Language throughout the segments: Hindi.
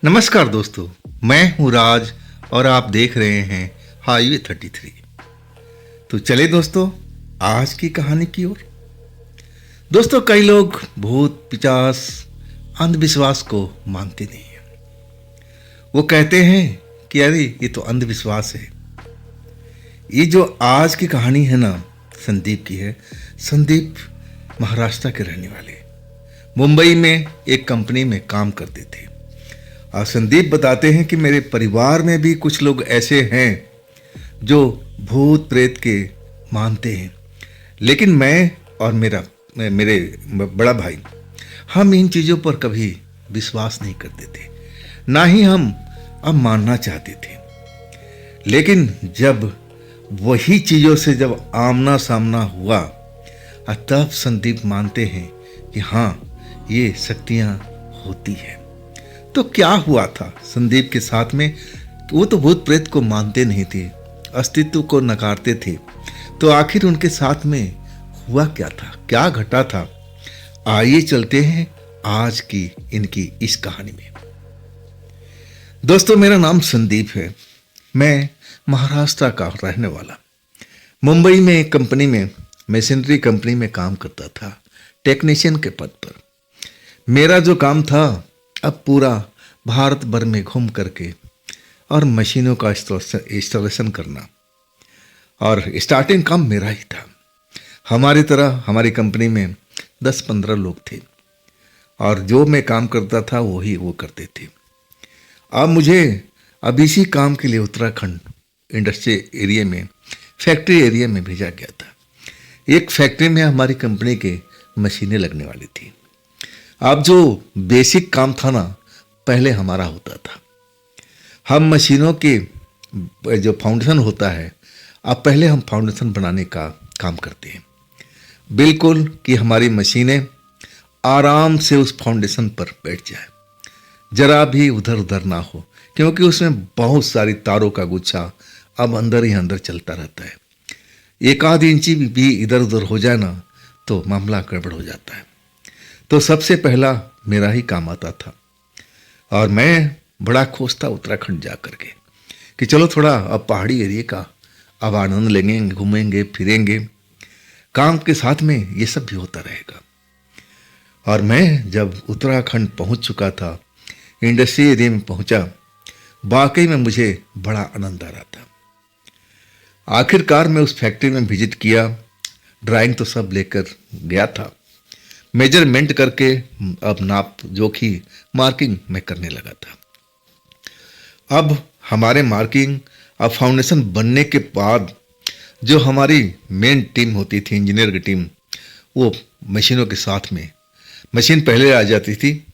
नमस्कार दोस्तों, मैं हूं राज और आप देख रहे हैं हाईवे 33। तो चले दोस्तों आज की कहानी की ओर। दोस्तों कई लोग भूत पिशाच अंधविश्वास को मानते नहीं हैं। वो कहते हैं कि अरे ये तो अंधविश्वास है। ये जो आज की कहानी है ना, संदीप की है। संदीप महाराष्ट्र के रहने वाले, मुंबई में एक कंपनी में काम करते थे। और संदीप बताते हैं कि मेरे परिवार में भी कुछ लोग ऐसे हैं जो भूत प्रेत के मानते हैं, लेकिन मैं और मेरे बड़ा भाई, हम इन चीज़ों पर कभी विश्वास नहीं करते थे, ना ही हम अब मानना चाहते थे। लेकिन जब वही चीज़ों से जब आमना सामना हुआ, तब संदीप मानते हैं कि हाँ, ये शक्तियाँ होती हैं। तो क्या हुआ था संदीप के साथ में? वो तो भूत प्रेत को मानते नहीं थे, अस्तित्व को नकारते थे। तो आखिर उनके साथ में हुआ क्या था, क्या घटा था? आइए चलते हैं आज की इनकी इस कहानी में। दोस्तों मेरा नाम संदीप है, मैं महाराष्ट्र का रहने वाला। मुंबई में एक कंपनी में, मशीनरी कंपनी में काम करता था, टेक्नीशियन के पद पर। मेरा जो काम था अब पूरा भारत भर में घूम करके और मशीनों का इंस्टॉलेशन करना, और स्टार्टिंग काम मेरा ही था। हमारी तरह हमारी कंपनी में 10-15 लोग थे और जो मैं काम करता था वही वो करते थे। अब मुझे इसी काम के लिए उत्तराखंड इंडस्ट्री एरिया में, फैक्ट्री एरिया में भेजा गया था। एक फैक्ट्री में हमारी कंपनी के मशीनें लगने वाली थी। अब जो बेसिक काम था ना, पहले हमारा होता था। हम मशीनों के जो फाउंडेशन होता है, अब पहले हम फाउंडेशन बनाने का काम करते हैं, बिल्कुल कि हमारी मशीनें आराम से उस फाउंडेशन पर बैठ जाए, जरा भी उधर उधर ना हो, क्योंकि उसमें बहुत सारी तारों का गुच्छा अब अंदर ही अंदर चलता रहता है। एक आध इंची भी इधर उधर हो जाए ना तो मामला गड़बड़ हो जाता है। तो सबसे पहला मेरा ही काम आता था और मैं बड़ा खुश था उत्तराखंड जा करके कि चलो थोड़ा अब पहाड़ी एरिया का अब आनंद लेंगे, घूमेंगे फिरेंगे, काम के साथ में ये सब भी होता रहेगा। और मैं जब उत्तराखंड पहुंच चुका था, इंडस्ट्री एरिया में पहुंचा, वाकई में मुझे बड़ा आनंद आ रहा था। आखिरकार मैं उस फैक्ट्री में विजिट किया, ड्राइंग तो सब लेकर गया था, मेजरमेंट करके अब नाप जोखी मार्किंग मैं करने लगा था। अब हमारे मार्किंग, अब फाउंडेशन बनने के बाद जो हमारी मेन टीम होती थी, इंजीनियर की टीम, वो मशीनों के साथ में, मशीन पहले आ जाती थी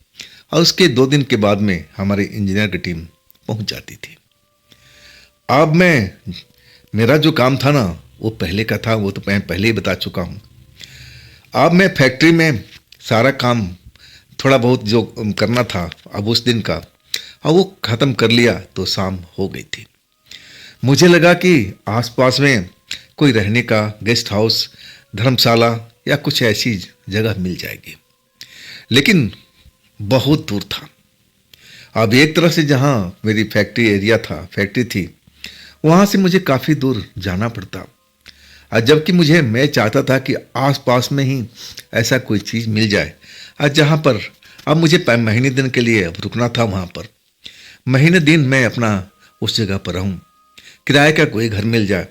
और उसके 2 दिन के बाद में हमारी इंजीनियर की टीम पहुंच जाती थी। अब मेरा जो काम था ना, वो पहले का था, वो तो मैं पहले ही बता चुका हूँ। अब मैं फैक्ट्री में सारा काम थोड़ा बहुत जो करना था अब उस दिन का, अब वो ख़त्म कर लिया तो शाम हो गई थी। मुझे लगा कि आसपास में कोई रहने का गेस्ट हाउस, धर्मशाला या कुछ ऐसी जगह मिल जाएगी, लेकिन बहुत दूर था। अब एक तरफ से जहाँ मेरी फैक्ट्री थी, वहाँ से मुझे काफ़ी दूर जाना पड़ता, और जबकि मैं चाहता था कि आसपास में ही ऐसा कोई चीज़ मिल जाए, और जहाँ पर अब मुझे महीने दिन के लिए रुकना था, वहाँ पर महीने दिन मैं अपना उस जगह पर रहूँ, किराए का कोई घर मिल जाए।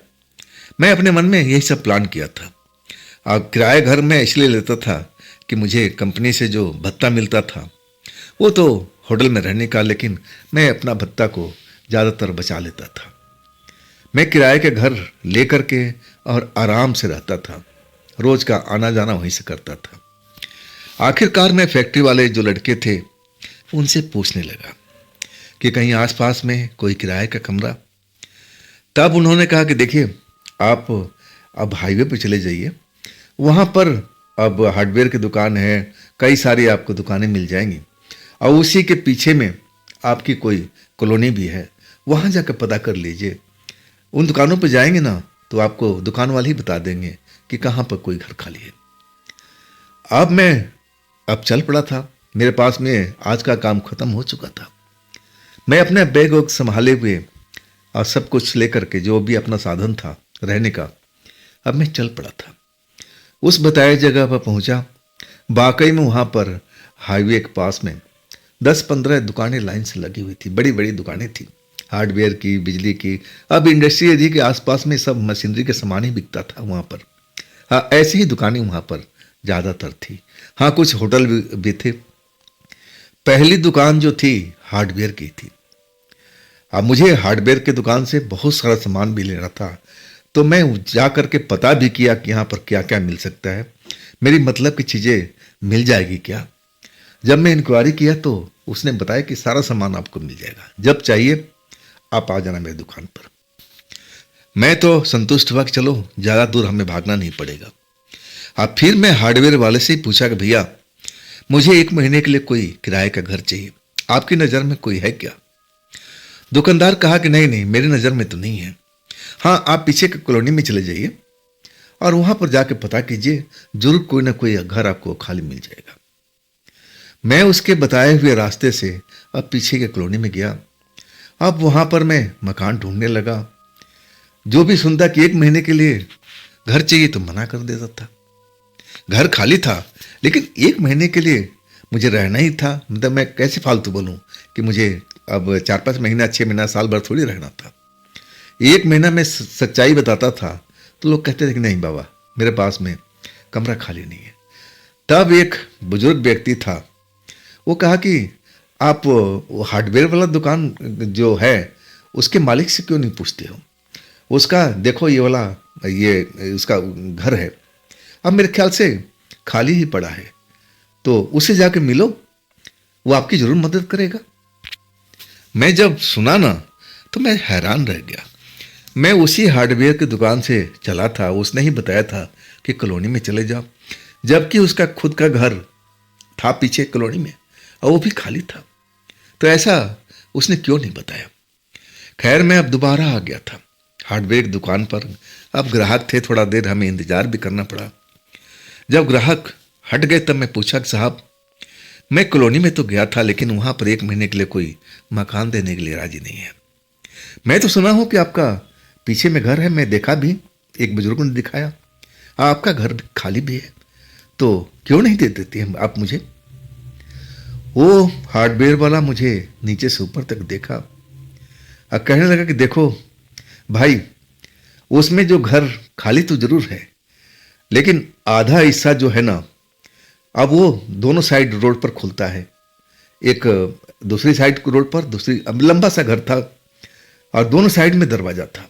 मैं अपने मन में यही सब प्लान किया था। अब किराए घर मैं इसलिए लेता था कि मुझे कंपनी से जो भत्ता मिलता था वो तो होटल में रहने का, लेकिन मैं अपना भत्ता को ज़्यादातर बचा लेता था। मैं किराए के घर ले करके और आराम से रहता था, रोज का आना जाना वहीं से करता था। आखिरकार मैं फैक्ट्री वाले जो लड़के थे उनसे पूछने लगा कि कहीं आसपास में कोई किराए का कमरा। तब उन्होंने कहा कि देखिए, आप अब हाईवे पर चले जाइए, वहाँ पर अब हार्डवेयर की दुकान है, कई सारी आपको दुकानें मिल जाएंगी, और उसी के पीछे में आपकी कोई कॉलोनी भी है, वहाँ जाकर पता कर लीजिए। उन दुकानों पर जाएंगे ना तो आपको दुकान वाले ही बता देंगे कि कहाँ पर कोई घर खाली है। अब मैं चल पड़ा था, मेरे पास में आज का काम खत्म हो चुका था। मैं अपने बैग वैग संभाले हुए और सब कुछ लेकर के जो भी अपना साधन था रहने का, अब मैं चल पड़ा था। उस बताए जगह पर पहुंचा। वाकई में वहाँ पर हाईवे के पास में 10-15 दुकानें लाइन से लगी हुई थी, बड़ी बड़ी दुकानें थी, हार्डवेयर की, बिजली की। अब इंडस्ट्री एरिया के आसपास में सब मशीनरी के सामान ही बिकता था वहाँ पर। हाँ, ऐसी ही दुकानें वहाँ पर ज़्यादातर थी। हाँ, कुछ होटल भी थे। पहली दुकान जो थी हार्डवेयर की थी। अब मुझे हार्डवेयर की दुकान से बहुत सारा सामान भी लेना था, तो मैं जा करके पता भी किया कि यहाँ पर क्या क्या मिल सकता है, मेरी मतलब की चीज़ें मिल जाएगी क्या। जब मैं इंक्वायरी किया तो उसने बताया कि सारा सामान आपको मिल जाएगा, जब चाहिए आप आ जाना मेरी दुकान पर। मैं तो संतुष्ट हुआ कि चलो ज़्यादा दूर हमें भागना नहीं पड़ेगा। अब फिर मैं हार्डवेयर वाले से ही पूछा कि भैया मुझे 1 महीने के लिए कोई किराए का घर चाहिए, आपकी नज़र में कोई है क्या। दुकानदार कहा कि नहीं नहीं, मेरी नज़र में तो नहीं है। हाँ, आप पीछे के कॉलोनी में चले जाइए और वहाँ पर जाके पता कीजिए, जरूर कोई ना कोई घर आपको खाली मिल जाएगा। मैं उसके बताए हुए रास्ते से अब पीछे के कॉलोनी में गया। अब वहाँ पर मैं मकान ढूंढने लगा। जो भी सुनता कि 1 महीने के लिए घर चाहिए तो मना कर देता था। घर खाली था लेकिन 1 महीने के लिए मुझे रहना ही था। मतलब मैं कैसे फालतू बोलूं कि मुझे अब 4-5 महीना, 6 महीना, साल भर थोड़ी रहना था। 1 महीना में सच्चाई बताता था तो लोग कहते थे कि नहीं बाबा, मेरे पास में कमरा खाली नहीं है। तब एक बुजुर्ग व्यक्ति था, वो कहा कि आप वो हार्डवेयर वाला दुकान जो है उसके मालिक से क्यों नहीं पूछते हो, उसका देखो ये वाला ये उसका घर है, अब मेरे ख्याल से खाली ही पड़ा है, तो उससे जाके मिलो, वो आपकी जरूर मदद करेगा। मैं जब सुना ना तो मैं हैरान रह गया। मैं उसी हार्डवेयर की दुकान से चला था, उसने ही बताया था कि कॉलोनी में चले जाओ, जबकि उसका खुद का घर था पीछे कॉलोनी में और वो भी खाली था। तो ऐसा उसने क्यों नहीं बताया। खैर मैं अब दोबारा आ गया था हार्डवेयर की दुकान पर। अब ग्राहक थे, थोड़ा देर हमें इंतजार भी करना पड़ा। जब ग्राहक हट गए तब मैं पूछा कि साहब, मैं कॉलोनी में तो गया था लेकिन वहां पर 1 महीने के लिए कोई मकान देने के लिए राजी नहीं है। मैं तो सुना हूं कि आपका पीछे में घर है, मैं देखा भी, एक बुजुर्ग ने दिखाया, आपका घर खाली भी है, तो क्यों नहीं दे देते हैं आप मुझे। वो हार्डवेयर वाला मुझे नीचे से ऊपर तक देखा और कहने लगा कि देखो भाई, उसमें जो घर खाली तो जरूर है लेकिन आधा हिस्सा जो है ना, अब वो दोनों साइड रोड पर खुलता है। एक दूसरी साइड रोड पर, दूसरी, अब लंबा सा घर था और दोनों साइड में दरवाजा था।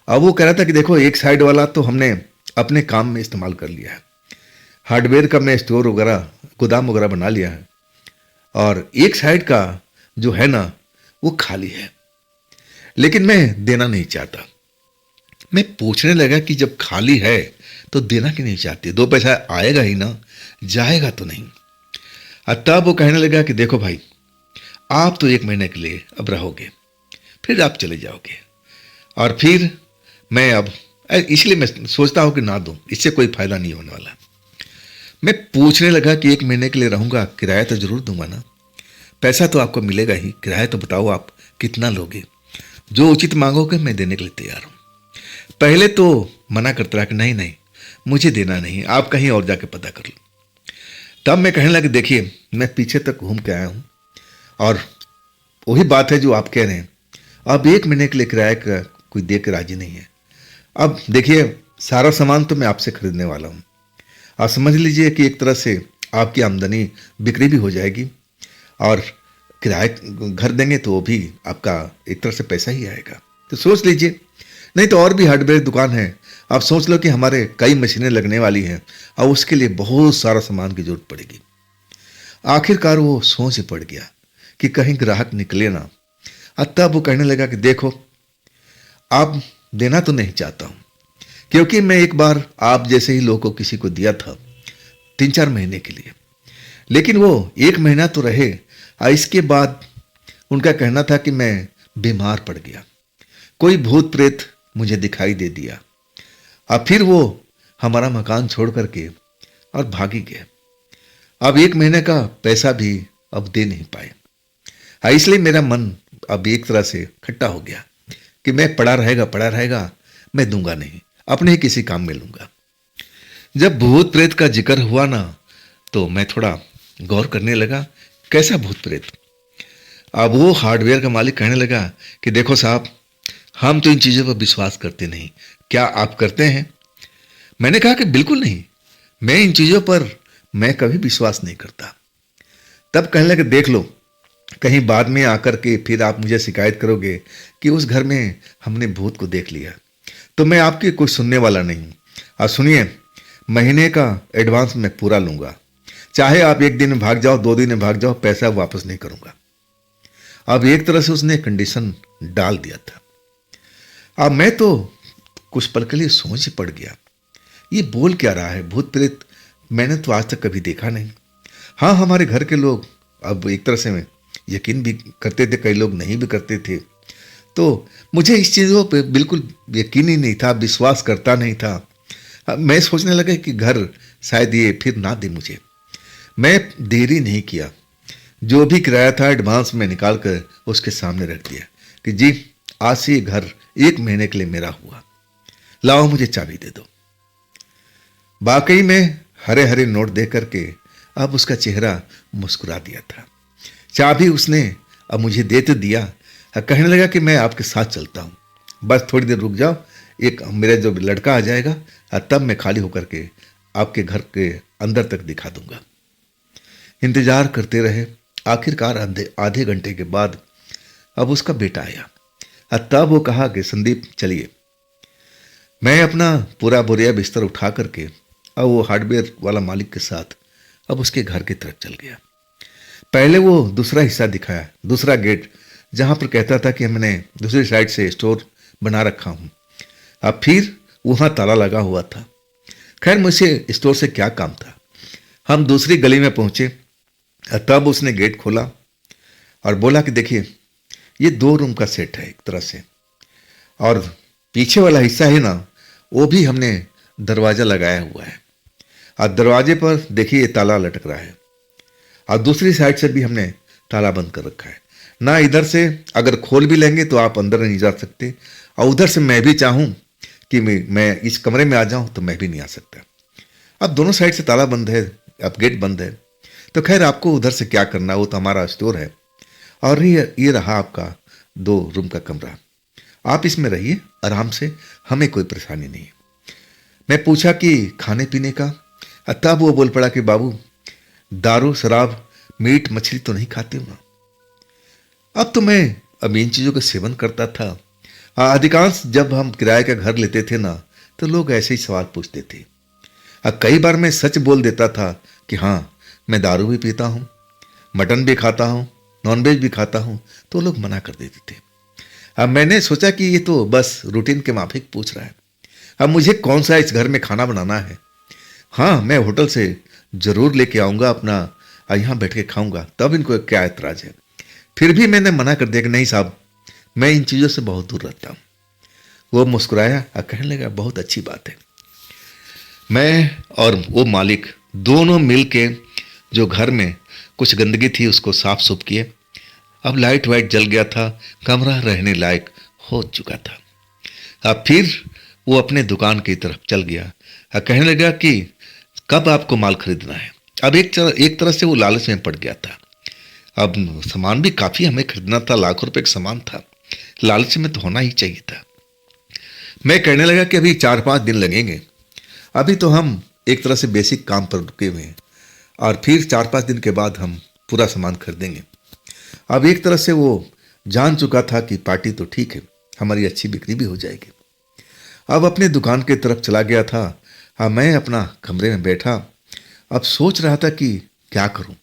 अब वो कह रहा था कि देखो एक साइड वाला तो हमने अपने काम में इस्तेमाल कर लिया है, हार्डवेयर का मैं स्टोर वगैरह, गोदाम वगैरह बना लिया है, और एक साइड का जो है ना वो खाली है, लेकिन मैं देना नहीं चाहता। मैं पूछने लगा कि जब खाली है तो देना क्यों नहीं चाहते, 2 पैसा आएगा ही ना, जाएगा तो नहीं। और तब वो कहने लगा कि देखो भाई, आप तो 1 महीने के लिए अब रहोगे, फिर आप चले जाओगे, और फिर मैं अब इसलिए मैं सोचता हूं कि ना दूं, इससे कोई फायदा नहीं होने वाला। मैं पूछने लगा कि 1 महीने के लिए रहूंगा, किराया तो जरूर दूंगा ना, पैसा तो आपको मिलेगा ही, किराया तो बताओ आप कितना लोगे, जो उचित मांगोगे मैं देने के लिए तैयार हूं। पहले तो मना करता रहा कि नहीं नहीं मुझे देना नहीं, आप कहीं और जाके पता कर लो। तब मैं कहने लगा देखिए मैं पीछे तक घूम के आया हूं और वही बात है जो आप कह रहे हैं, अब 1 महीने के लिए किराया का कोई दे के राजी नहीं है। अब देखिए सारा सामान तो मैं आपसे खरीदने वाला हूं, आप समझ लीजिए कि एक तरह से आपकी आमदनी बिक्री भी हो जाएगी और किराए घर देंगे तो वो भी आपका एक तरह से पैसा ही आएगा। तो सोच लीजिए, नहीं तो और भी हार्डवेयर दुकान है, आप सोच लो कि हमारे कई मशीनें लगने वाली हैं और उसके लिए बहुत सारा सामान की जरूरत पड़ेगी। आखिरकार वो सोच ही पड़ गया कि कहीं ग्राहक निकले ना। और तब वो कहने लगा कि देखो आप देना तो नहीं चाहता हूं, क्योंकि मैं एक बार आप जैसे ही लोगों को किसी को दिया था 3-4 महीने के लिए, लेकिन वो 1 महीना तो रहे और इसके बाद उनका कहना था कि मैं बीमार पड़ गया, कोई भूत प्रेत मुझे दिखाई दे दिया, और फिर वो हमारा मकान छोड़ करके और भागी गए। अब 1 महीने का पैसा भी अब दे नहीं पाए, इसलिए मेरा मन अब एक तरह से खट्टा हो गया कि मैं पड़ा रहेगा, मैं दूंगा नहीं, अपने ही किसी काम में लूंगा। जब भूत प्रेत का जिक्र हुआ ना, तो मैं थोड़ा गौर करने लगा, कैसा भूत प्रेत। अब वो हार्डवेयर का मालिक कहने लगा कि देखो साहब, हम तो इन चीज़ों पर विश्वास करते नहीं, क्या आप करते हैं? मैंने कहा कि बिल्कुल नहीं, मैं इन चीज़ों पर मैं कभी विश्वास नहीं करता। तब कहने लगे देख लो, कहीं बाद में आकर के फिर आप मुझे शिकायत करोगे कि उस घर में हमने भूत को देख लिया, तो मैं आपकी कुछ सुनने वाला नहीं हूं। और सुनिए, महीने का एडवांस मैं पूरा लूंगा, चाहे आप 1 दिन में भाग जाओ, 2 दिन में भाग जाओ, पैसा वापस नहीं करूंगा। अब एक तरह से उसने कंडीशन डाल दिया था। अब मैं तो कुछ पल के लिए सोच ही पड़ गया, ये बोल क्या रहा है? भूत प्रेत मैंने तो आज तक कभी देखा नहीं। हाँ, हमारे घर के लोग अब एक तरह से यकीन भी करते थे, कई लोग नहीं भी करते थे। तो मुझे इस चीज़ों पे बिल्कुल यकीन ही नहीं था, विश्वास करता नहीं था। अब मैं सोचने लगा कि घर शायद ये फिर ना दे मुझे। मैं देरी नहीं किया, जो भी किराया था एडवांस में निकाल कर उसके सामने रख दिया कि जी, आज से ये घर 1 महीने के लिए मेरा हुआ, लाओ मुझे चाबी दे दो। वाकई में हरे हरे नोट दे करके अब उसका चेहरा मुस्कुरा दिया था। चाबी उसने अब मुझे दे तो दिया, कहने लगा कि मैं आपके साथ चलता हूँ, बस थोड़ी देर रुक जाओ, एक मेरा जो लड़का आ जाएगा, तब मैं खाली होकर के आपके घर के अंदर तक दिखा दूंगा। इंतजार करते रहे। आखिरकार आधे घंटे के बाद अब उसका बेटा आया। तब वो कहा कि संदीप चलिए। मैं अपना पूरा बोरिया बिस्तर उठा करके अब वो हार्डवेयर वाला मालिक के साथ अब उसके घर की तरफ चल गया। पहले वो दूसरा हिस्सा दिखाया, दूसरा गेट, जहां पर कहता था कि हमने दूसरी साइड से स्टोर बना रखा हूं। अब फिर वहां ताला लगा हुआ था। खैर, मुझे स्टोर से क्या काम था। हम दूसरी गली में पहुंचे। तब उसने गेट खोला और बोला कि देखिए, ये 2 रूम का सेट है एक तरह से, और पीछे वाला हिस्सा है ना, वो भी हमने दरवाजा लगाया हुआ है, और दरवाजे पर देखिए ताला लटक रहा है, और दूसरी साइड से भी हमने ताला बंद कर रखा है ना। इधर से अगर खोल भी लेंगे तो आप अंदर नहीं जा सकते, और उधर से मैं भी चाहूं कि मैं इस कमरे में आ जाऊं तो मैं भी नहीं आ सकता। अब दोनों साइड से ताला बंद है, अब गेट बंद है, तो खैर आपको उधर से क्या करना, वो तो हमारा स्टोर है, और ये रहा आपका 2 रूम का कमरा, आप इसमें रहिए आराम से, हमें कोई परेशानी नहीं है। मैं पूछा कि खाने पीने का? तब वो बोल पड़ा कि बाबू, दारू शराब मीट मछली तो नहीं खाते हो ना? अब तो मैं अब इन चीज़ों का सेवन करता था। अधिकांश जब हम किराए का घर लेते थे ना, तो लोग ऐसे ही सवाल पूछते थे। अब कई बार मैं सच बोल देता था कि हाँ, मैं दारू भी पीता हूँ, मटन भी खाता हूँ, नॉनवेज भी खाता हूँ, तो लोग मना कर देते थे। अब मैंने सोचा कि ये तो बस रूटीन के माफिक पूछ रहा है, अब मुझे कौन सा इस घर में खाना बनाना है। हाँ, मैं होटल से जरूर लेके आऊँगा अपना, यहाँ बैठ के खाऊंगा, तब इनको क्या ऐतराज है। फिर भी मैंने मना कर दिया कि नहीं साहब, मैं इन चीज़ों से बहुत दूर रहता हूँ। वो मुस्कुराया और कहने लगा बहुत अच्छी बात है। मैं और वो मालिक दोनों मिल के जो घर में कुछ गंदगी थी उसको साफ सुफ किए। अब लाइट वाइट जल गया था, कमरा रहने लायक हो चुका था। अब फिर वो अपने दुकान की तरफ चल गया और कहने लगा कि कब आपको माल खरीदना है। अब एक तरह से वो लालच में पड़ गया था। अब सामान भी काफ़ी हमें खरीदना था, लाखों रुपए का सामान था, लालच में तो होना ही चाहिए था। मैं कहने लगा कि अभी 4-5 दिन लगेंगे, अभी तो हम एक तरह से बेसिक काम पर रुके हुए हैं, और फिर 4-5 दिन के बाद हम पूरा सामान खरीदेंगे। अब एक तरह से वो जान चुका था कि पार्टी तो ठीक है, हमारी अच्छी बिक्री भी हो जाएगी। अब अपने दुकान की तरफ चला गया था। हाँ, मैं अपना कमरे में बैठा, अब सोच रहा था कि क्या करूं।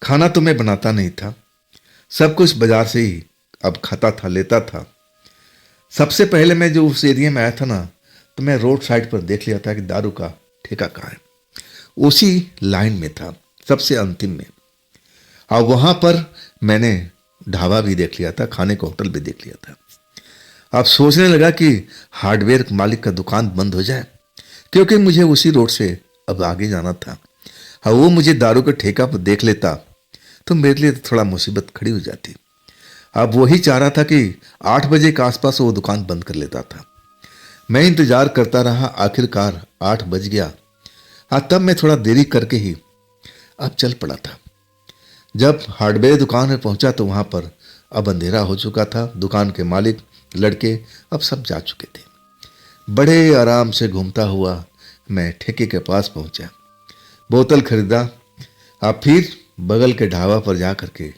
खाना तो मैं बनाता नहीं था, सब कुछ बाजार से ही अब खाता था, लेता था। सबसे पहले मैं जो उस एरिया में आया था ना, तो मैं रोड साइड पर देख लिया था कि दारू का ठेका कहाँ है, उसी लाइन में था, सबसे अंतिम में। और वहाँ पर मैंने ढाबा भी देख लिया था, खाने का होटल भी देख लिया था। अब सोचने लगा कि हार्डवेयर मालिक का दुकान बंद हो जाए, क्योंकि मुझे उसी रोड से अब आगे जाना था। हाँ, वो मुझे दारू का ठेका पर देख लेता तो मेरे लिए तो थोड़ा मुसीबत खड़ी हो जाती। अब वही चाह रहा था कि 8 बजे के आसपास वो दुकान बंद कर लेता था। मैं इंतजार करता रहा, आखिरकार 8 बज गया। हाँ, तब मैं थोड़ा देरी करके ही अब चल पड़ा था। जब हार्डवेयर दुकान में पहुंचा तो वहां पर अब अंधेरा हो चुका था। दुकान के मालिक, लड़के अब सब जा चुके थे। बड़े आराम से घूमता हुआ मैं ठेके के पास पहुंचा, बोतल खरीदा, अब फिर बगल के ढाबा पर जा करके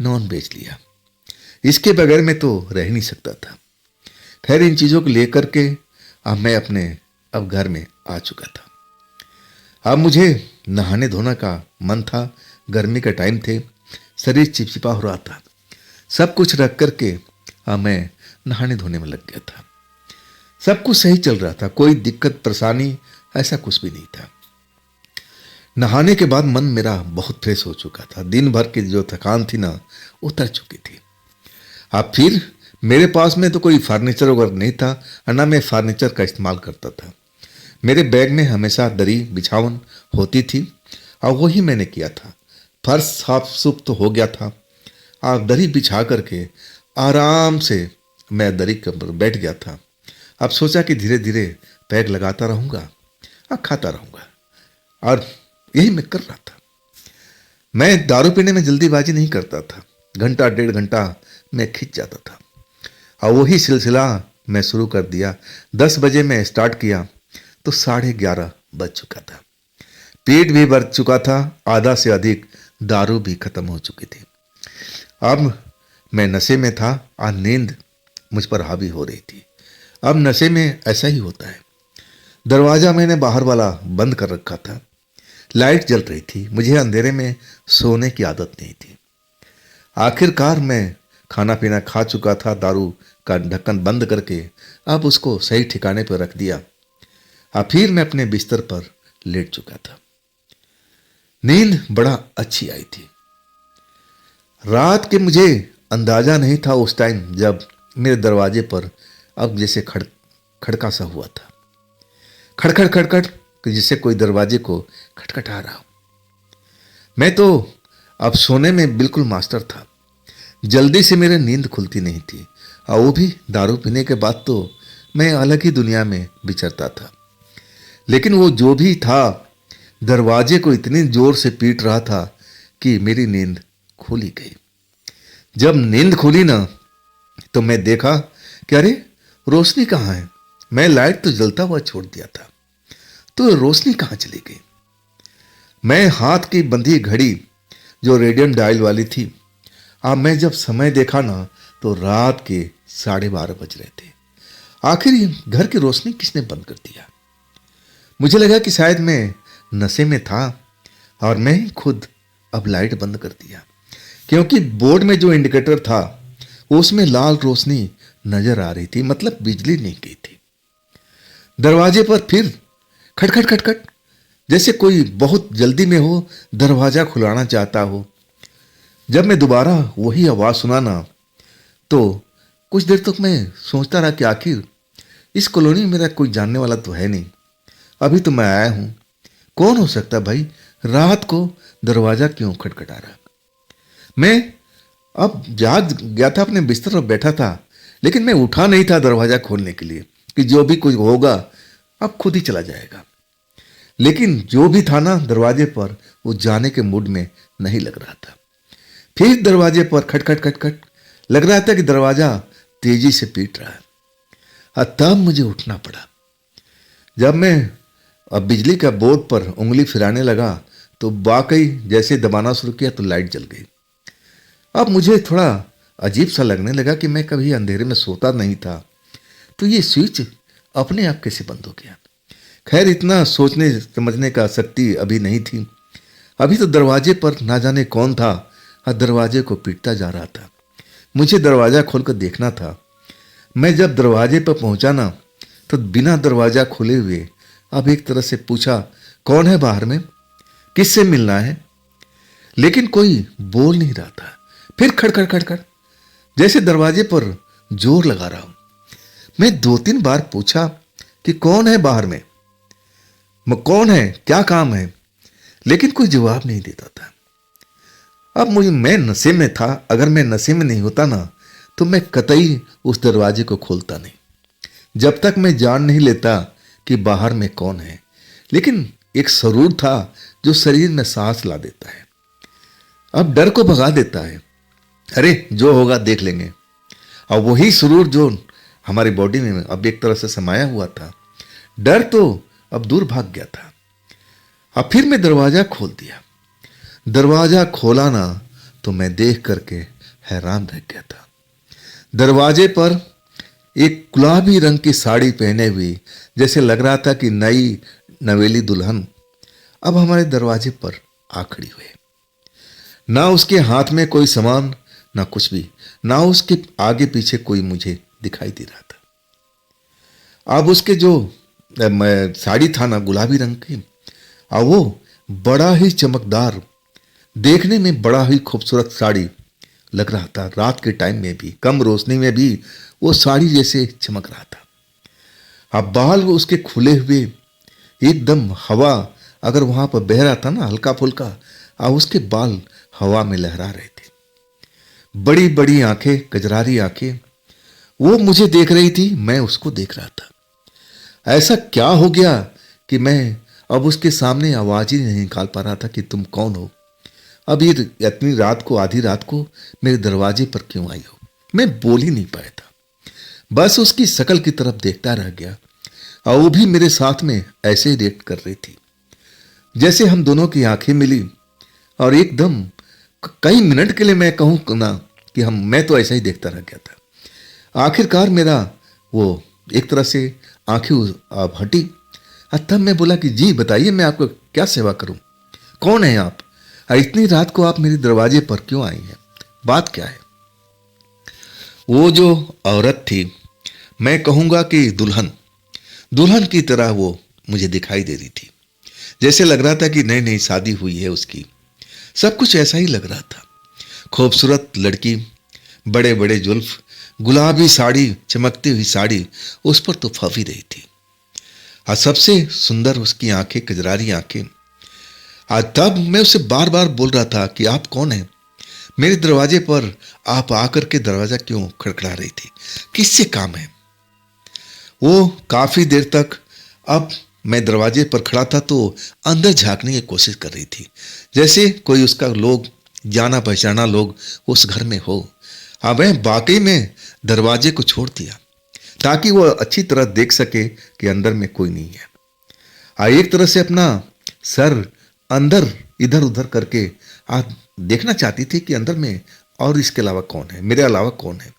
नॉन वेज लिया। इसके बगैर मैं तो रह नहीं सकता था। खैर, इन चीज़ों को लेकर के अब मैं अपने अब घर में आ चुका था। अब मुझे नहाने धोने का मन था। गर्मी का टाइम थे, शरीर चिपचिपा हो रहा था। सब कुछ रख करके अब मैं नहाने धोने में लग गया था। सब कुछ सही चल रहा था, कोई दिक्कत परेशानी ऐसा कुछ भी नहीं था। नहाने के बाद मन मेरा बहुत फ्रेश हो चुका था। दिन भर की जो थकान थी ना, उतर चुकी थी। अब फिर मेरे पास में तो कोई फर्नीचर वगैरह नहीं था और ना मैं फर्नीचर का इस्तेमाल करता था। मेरे बैग में हमेशा दरी बिछावन होती थी और वही मैंने किया था। फर्श साफ सुफ तो हो गया था। आप दरी बिछा करके आराम से मैं दरी के ऊपर बैठ गया था। अब सोचा कि धीरे धीरे पैग लगाता रहूँगा और खाता रहूँगा, और यही मैं कर रहा था। मैं दारू पीने में जल्दीबाजी नहीं करता था। घंटा 1.5 घंटा मैं खिंच जाता था और वही सिलसिला मैं शुरू कर दिया। 10 बजे मैं स्टार्ट किया तो 11:30 बज चुका था। पेट भी भर चुका था, आधा से अधिक दारू भी खत्म हो चुकी थी। अब मैं नशे में था और नींद मुझ पर हावी हो रही थी। अब नशे में ऐसा ही होता है। दरवाज़ा मैंने बाहर वाला बंद कर रखा था। लाइट जल रही थी। मुझे अंधेरे में सोने की आदत नहीं थी। आखिरकार मैं खाना पीना खा चुका था। दारू का ढक्कन बंद करके अब उसको सही ठिकाने पर रख दिया। अब फिर मैं अपने बिस्तर पर लेट चुका था। नींद बड़ा अच्छी आई थी। रात के मुझे अंदाजा नहीं था उस टाइम जब मेरे दरवाजे पर अब जैसे खड़का सा हुआ था। खड़खड़ खड़खड़, जिससे कोई दरवाजे को खटखटा रहा हो। मैं तो अब सोने में बिल्कुल मास्टर था। जल्दी से मेरे नींद खुलती नहीं थी, और वो भी दारू पीने के बाद तो मैं अलग ही दुनिया में विचरता था। लेकिन वो जो भी था, दरवाजे को इतनी जोर से पीट रहा था कि मेरी नींद खुल ही गई। जब नींद खुली ना, तो मैं देखा कि अरे, रोशनी कहाँ है। मैं लाइट तो जलता हुआ छोड़ दिया था, तो रोशनी कहाँ चली गई। मैं हाथ की बंधी घड़ी जो रेडियम डायल वाली थी, अब मैं जब समय देखा ना, तो रात के 12:30 बज रहे थे। आखिर ये घर की रोशनी किसने बंद कर दिया। मुझे लगा कि शायद मैं नशे में था और मैं ही खुद अब लाइट बंद कर दिया, क्योंकि बोर्ड में जो इंडिकेटर था उसमें लाल रोशनी नजर आ रही थी, मतलब बिजली नहीं गई थी। दरवाजे पर फिर खटखट खटखट, जैसे कोई बहुत जल्दी में हो, दरवाजा खुलाना चाहता हो। जब मैं दोबारा वही आवाज सुना ना, तो कुछ देर तक मैं सोचता रहा कि आखिर इस कॉलोनी में मेरा कोई जानने वाला तो है नहीं। अभी तो मैं आया हूं, कौन हो सकता भाई, रात को दरवाजा क्यों खटखटा रहा। मैं अब जाग गया था, अपने बिस्तर पर बैठा था, लेकिन मैं उठा नहीं था दरवाजा खोलने के लिए कि जो भी कुछ होगा अब खुद ही चला जाएगा। लेकिन जो भी था ना दरवाजे पर, वो जाने के मूड में नहीं लग रहा था। फिर दरवाजे पर खटखट खटखट, लग रहा था कि दरवाजा तेजी से पीट रहा है। तब मुझे उठना पड़ा। जब मैं अब बिजली का बोर्ड पर उंगली फिराने लगा, तो वाकई जैसे दबाना शुरू किया तो लाइट जल गई। अब मुझे थोड़ा अजीब सा लगने लगा कि मैं कभी अंधेरे में सोता नहीं था, तो ये स्विच अपने आप कैसे बंद हो गया। खैर, इतना सोचने समझने का शक्ति अभी नहीं थी। अभी तो दरवाजे पर ना जाने कौन था और दरवाजे को पीटता जा रहा था। मुझे दरवाजा खोलकर देखना था। मैं जब दरवाजे पर पहुंचा ना, तो बिना दरवाजा खोले हुए अब एक तरह से पूछा, कौन है बाहर में, किससे मिलना है। लेकिन कोई बोल नहीं रहा था। फिर खड़खड़ खड़खड़, जैसे दरवाजे पर जोर लगा रहा हूं। मैं 2-3 बार पूछा कि कौन है बाहर में, कौन है, क्या काम है, लेकिन कोई जवाब नहीं देता था। अब मैं नशे में था। अगर मैं नशे में नहीं होता ना, तो मैं कतई उस दरवाजे को खोलता नहीं जब तक मैं जान नहीं लेता कि बाहर में कौन है। लेकिन एक सरूर था जो शरीर में सांस ला देता है, अब डर को भगा देता है। अरे जो होगा देख लेंगे। और वही सुरूर जो हमारी बॉडी में अब एक तरह से समाया हुआ था, डर तो अब दूर भाग गया था। अब फिर मैं दरवाजा खोल दिया। दरवाजा खोला ना तो मैं देख करके हैरान रह गया था। दरवाजे पर एक गुलाबी रंग की साड़ी पहने हुई, जैसे लग रहा था कि नई नवेली दुल्हन अब हमारे दरवाजे पर आ खड़ी हुई। ना उसके हाथ में कोई सामान, ना कुछ भी, ना उसके आगे पीछे कोई मुझे दिखाई दे रहा था। अब उसके जो साड़ी था ना गुलाबी रंग की, और वो बड़ा ही चमकदार, देखने में बड़ा ही खूबसूरत साड़ी लग रहा था। रात के टाइम में भी, कम रोशनी में भी वो साड़ी जैसे चमक रहा था। अब बाल वो उसके खुले हुए, एकदम हवा अगर वहां पर बह रहा था ना हल्का फुल्का, और उसके बाल हवा में लहरा रहे थे। बड़ी बड़ी आंखें, कजरारी आंखें, वो मुझे देख रही थी, मैं उसको देख रहा था। ऐसा क्या हो गया कि मैं अब उसके सामने आवाज ही नहीं निकाल पा रहा था कि तुम कौन हो। अब ये इतनी रात को, आधी रात को मेरे दरवाजे पर क्यों आई हो। मैं बोल ही नहीं पाया था, बस उसकी शक्ल की तरफ देखता रह गया। और वो भी मेरे साथ में ऐसे ही रिएक्ट कर रही थी, जैसे हम दोनों की आंखें मिली। और एकदम कई मिनट के लिए मैं कहूँ ना कि मैं तो ऐसा ही देखता रह गया था। आखिरकार मेरा वो एक तरह से आंखें अब हटी। तब मैं बोला कि जी बताइए, मैं आपको क्या सेवा करूं, कौन है आप, इतनी रात को आप मेरे दरवाजे पर क्यों आई हैं, बात क्या है। वो जो औरत थी, मैं कहूंगा कि दुल्हन की तरह वो मुझे दिखाई दे रही थी। जैसे लग रहा था कि नई नई शादी हुई है उसकी, सब कुछ ऐसा ही लग रहा था। खूबसूरत लड़की, बड़े बड़े जुल्फ, गुलाबी साड़ी, चमकती हुई साड़ी उस पर तो फंसी रही थी। और सबसे सुंदर उसकी आंखें, कजरारी आंखें। आज तब मैं उससे बार बार बोल रहा था कि आप कौन हैं, मेरे दरवाजे पर आप आकर के दरवाजा क्यों खड़खड़ा रही थी, किससे काम है। वो काफी देर तक, अब मैं दरवाजे पर खड़ा था तो अंदर झांकने की कोशिश कर रही थी, जैसे कोई उसका लोग, जाना पहचाना लोग उस घर में हो। अब मैं वाकई में दरवाजे को छोड़ दिया ताकि वो अच्छी तरह देख सके कि अंदर में कोई नहीं है। एक तरह से अपना सर अंदर इधर उधर करके आप देखना चाहती थी कि अंदर में और इसके अलावा कौन है, मेरे अलावा कौन है।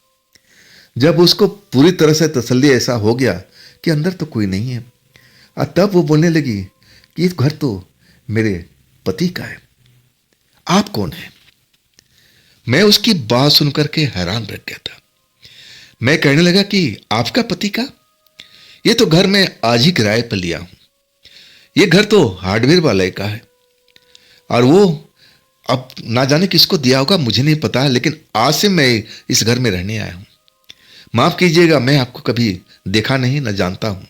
जब उसको पूरी तरह से तसल्ली ऐसा हो गया कि अंदर तो कोई नहीं है, तब वो बोलने लगी कि ये घर तो मेरे पति का है, आप कौन है। मैं उसकी बात सुनकर के हैरान रह गया था। मैं कहने लगा कि आपका पति का, ये तो घर मैं आज ही किराए पर लिया हूं, ये घर तो हार्डवेयर वाले का है, और वो अब ना जाने किसको दिया होगा, मुझे नहीं पता, लेकिन आज से मैं इस घर में रहने आया हूं। माफ कीजिएगा, मैं आपको कभी देखा नहीं, न जानता हूं।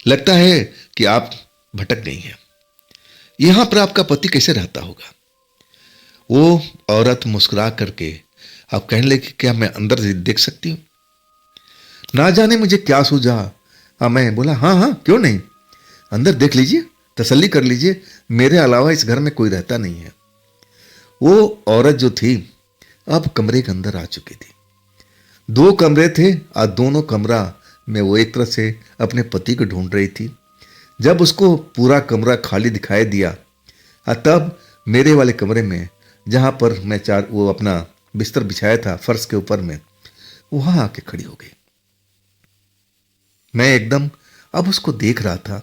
लगता है कि आप भटक गई हैं। यहां पर आपका पति कैसे रहता होगा। वो औरत मुस्कुरा करके अब कहने लगी, क्या मैं अंदर देख सकती हूं। ना जाने मुझे क्या सूझा। मैं बोला हाँ हाँ क्यों नहीं, अंदर देख लीजिए, तसल्ली कर लीजिए, मेरे अलावा इस घर में कोई रहता नहीं है। वो औरत जो थी अब कमरे के अंदर आ चुकी थी। 2 कमरे थे और दोनों कमरा में वो एक तरह से अपने पति को ढूंढ रही थी। जब उसको पूरा कमरा खाली दिखाई दिया, तब मेरे वाले कमरे में, जहां पर मैं वो अपना बिस्तर बिछाया था फर्श के ऊपर में, वहां आके खड़ी हो गई। मैं एकदम अब उसको देख रहा था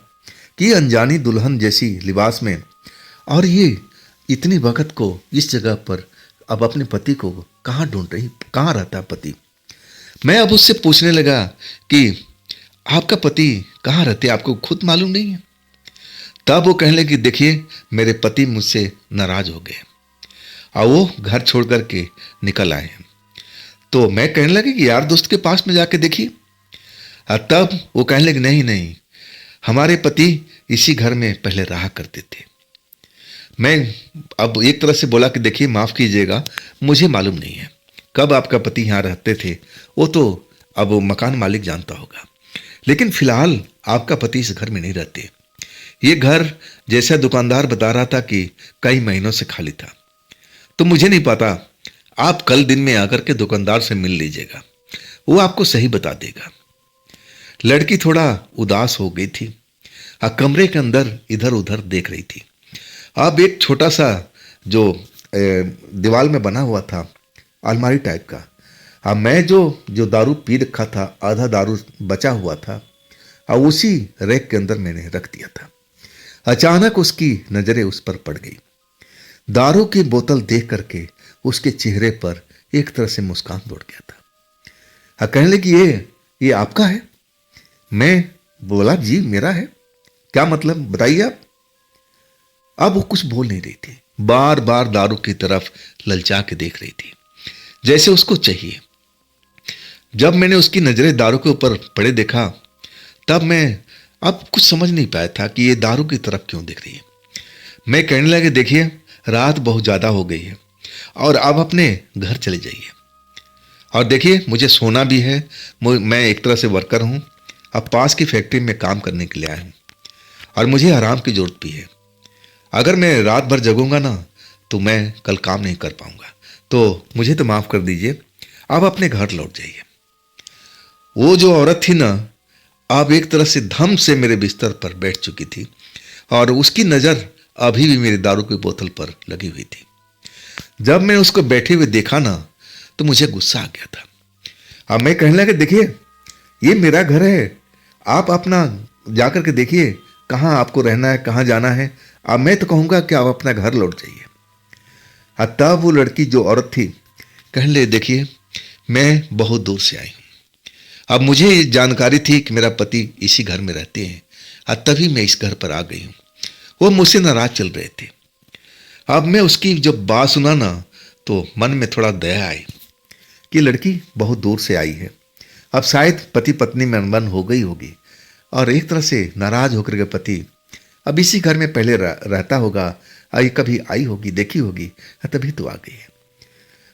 कि अनजानी दुल्हन जैसी लिबास में, और ये इतनी वक्त को इस जगह पर अब अपने पति को कहाँ ढूंढ रही, कहाँ रहता पति। मैं अब उससे पूछने लगा कि आपका पति कहाँ रहते, आपको खुद मालूम नहीं है। तब वो कहने लगी, देखिए मेरे पति मुझसे नाराज हो गए और वो घर छोड़ करके निकल आए हैं। तो मैं कहने लगी कि यार दोस्त के पास में जाके देखिए। तब वो कहने लगे, नहीं नहीं, हमारे पति इसी घर में पहले रहा करते थे। मैं अब एक तरह से बोला कि देखिए माफ कीजिएगा, मुझे मालूम नहीं है, कब आपका पति यहाँ रहते थे वो तो अब वो मकान मालिक जानता होगा, लेकिन फिलहाल आपका पति इस घर में नहीं रहते। ये घर जैसा दुकानदार बता रहा था कि कई महीनों से खाली था। तो मुझे नहीं पता, आप कल दिन में आकर के दुकानदार से मिल लीजिएगा, वो आपको सही बता देगा। लड़की थोड़ा उदास हो गई थी, कमरे के अंदर इधर उधर देख रही थी। अब एक छोटा सा जो दीवार में बना हुआ था अलमारी टाइप का, अब मैं जो जो दारू पी रखा था, आधा दारू बचा हुआ था, अब उसी रैक के अंदर मैंने रख दिया था। अचानक उसकी नजरें उस पर पड़ गई। दारू की बोतल देख करके उसके चेहरे पर एक तरह से मुस्कान दौड़ गया था। कहने लगी ये आपका है? मैं बोला जी मेरा है। क्या मतलब बताइए आप। अब वो कुछ बोल नहीं रही थी, बार बार दारू की तरफ ललचा के देख रही थी जैसे उसको चाहिए। जब मैंने उसकी नजरें दारू के ऊपर पड़े देखा, तब मैं अब कुछ समझ नहीं पाया था कि ये दारू की तरफ क्यों देख रही है। मैं कहने लगे देखिए रात बहुत ज़्यादा हो गई है और आप अपने घर चले जाइए। और देखिए मुझे सोना भी है, मैं एक तरह से वर्कर हूँ, अब पास की फैक्ट्री में काम करने के लिए आया हूँ और मुझे आराम की ज़रूरत भी है। अगर मैं रात भर जगूंगा ना तो मैं कल काम नहीं कर पाऊंगा, तो मुझे तो माफ़ कर दीजिए, आप अपने घर लौट जाइए। वो जो औरत थी ना, अब एक तरह से धम से मेरे बिस्तर पर बैठ चुकी थी और उसकी नज़र अभी भी मेरी दारू की बोतल पर लगी हुई थी। जब मैं उसको बैठे हुए देखा ना तो मुझे गुस्सा आ गया था। अब मैं कहने लगा देखिए ये मेरा घर है, आप अपना जाकर के देखिए कहाँ आपको रहना है, कहाँ जाना है। अब मैं तो कहूँगा कि आप अपना घर लौट जाइए। तब वो लड़की जो औरत थी कहने लगी देखिए मैं बहुत दूर से आई हूँ, अब मुझे जानकारी थी कि मेरा पति इसी घर में रहते हैं, तभी मैं इस घर पर आ गई हूँ। वो मुझसे नाराज चल रहे थे। अब मैं उसकी जब बात सुना ना तो मन में थोड़ा दया आई कि लड़की बहुत दूर से आई है, अब शायद पति पत्नी में अनबन हो गई होगी और एक तरह से नाराज होकर के पति अब इसी घर में पहले रहता होगा, कभी आई होगी, देखी होगी, तभी तो आ गई है।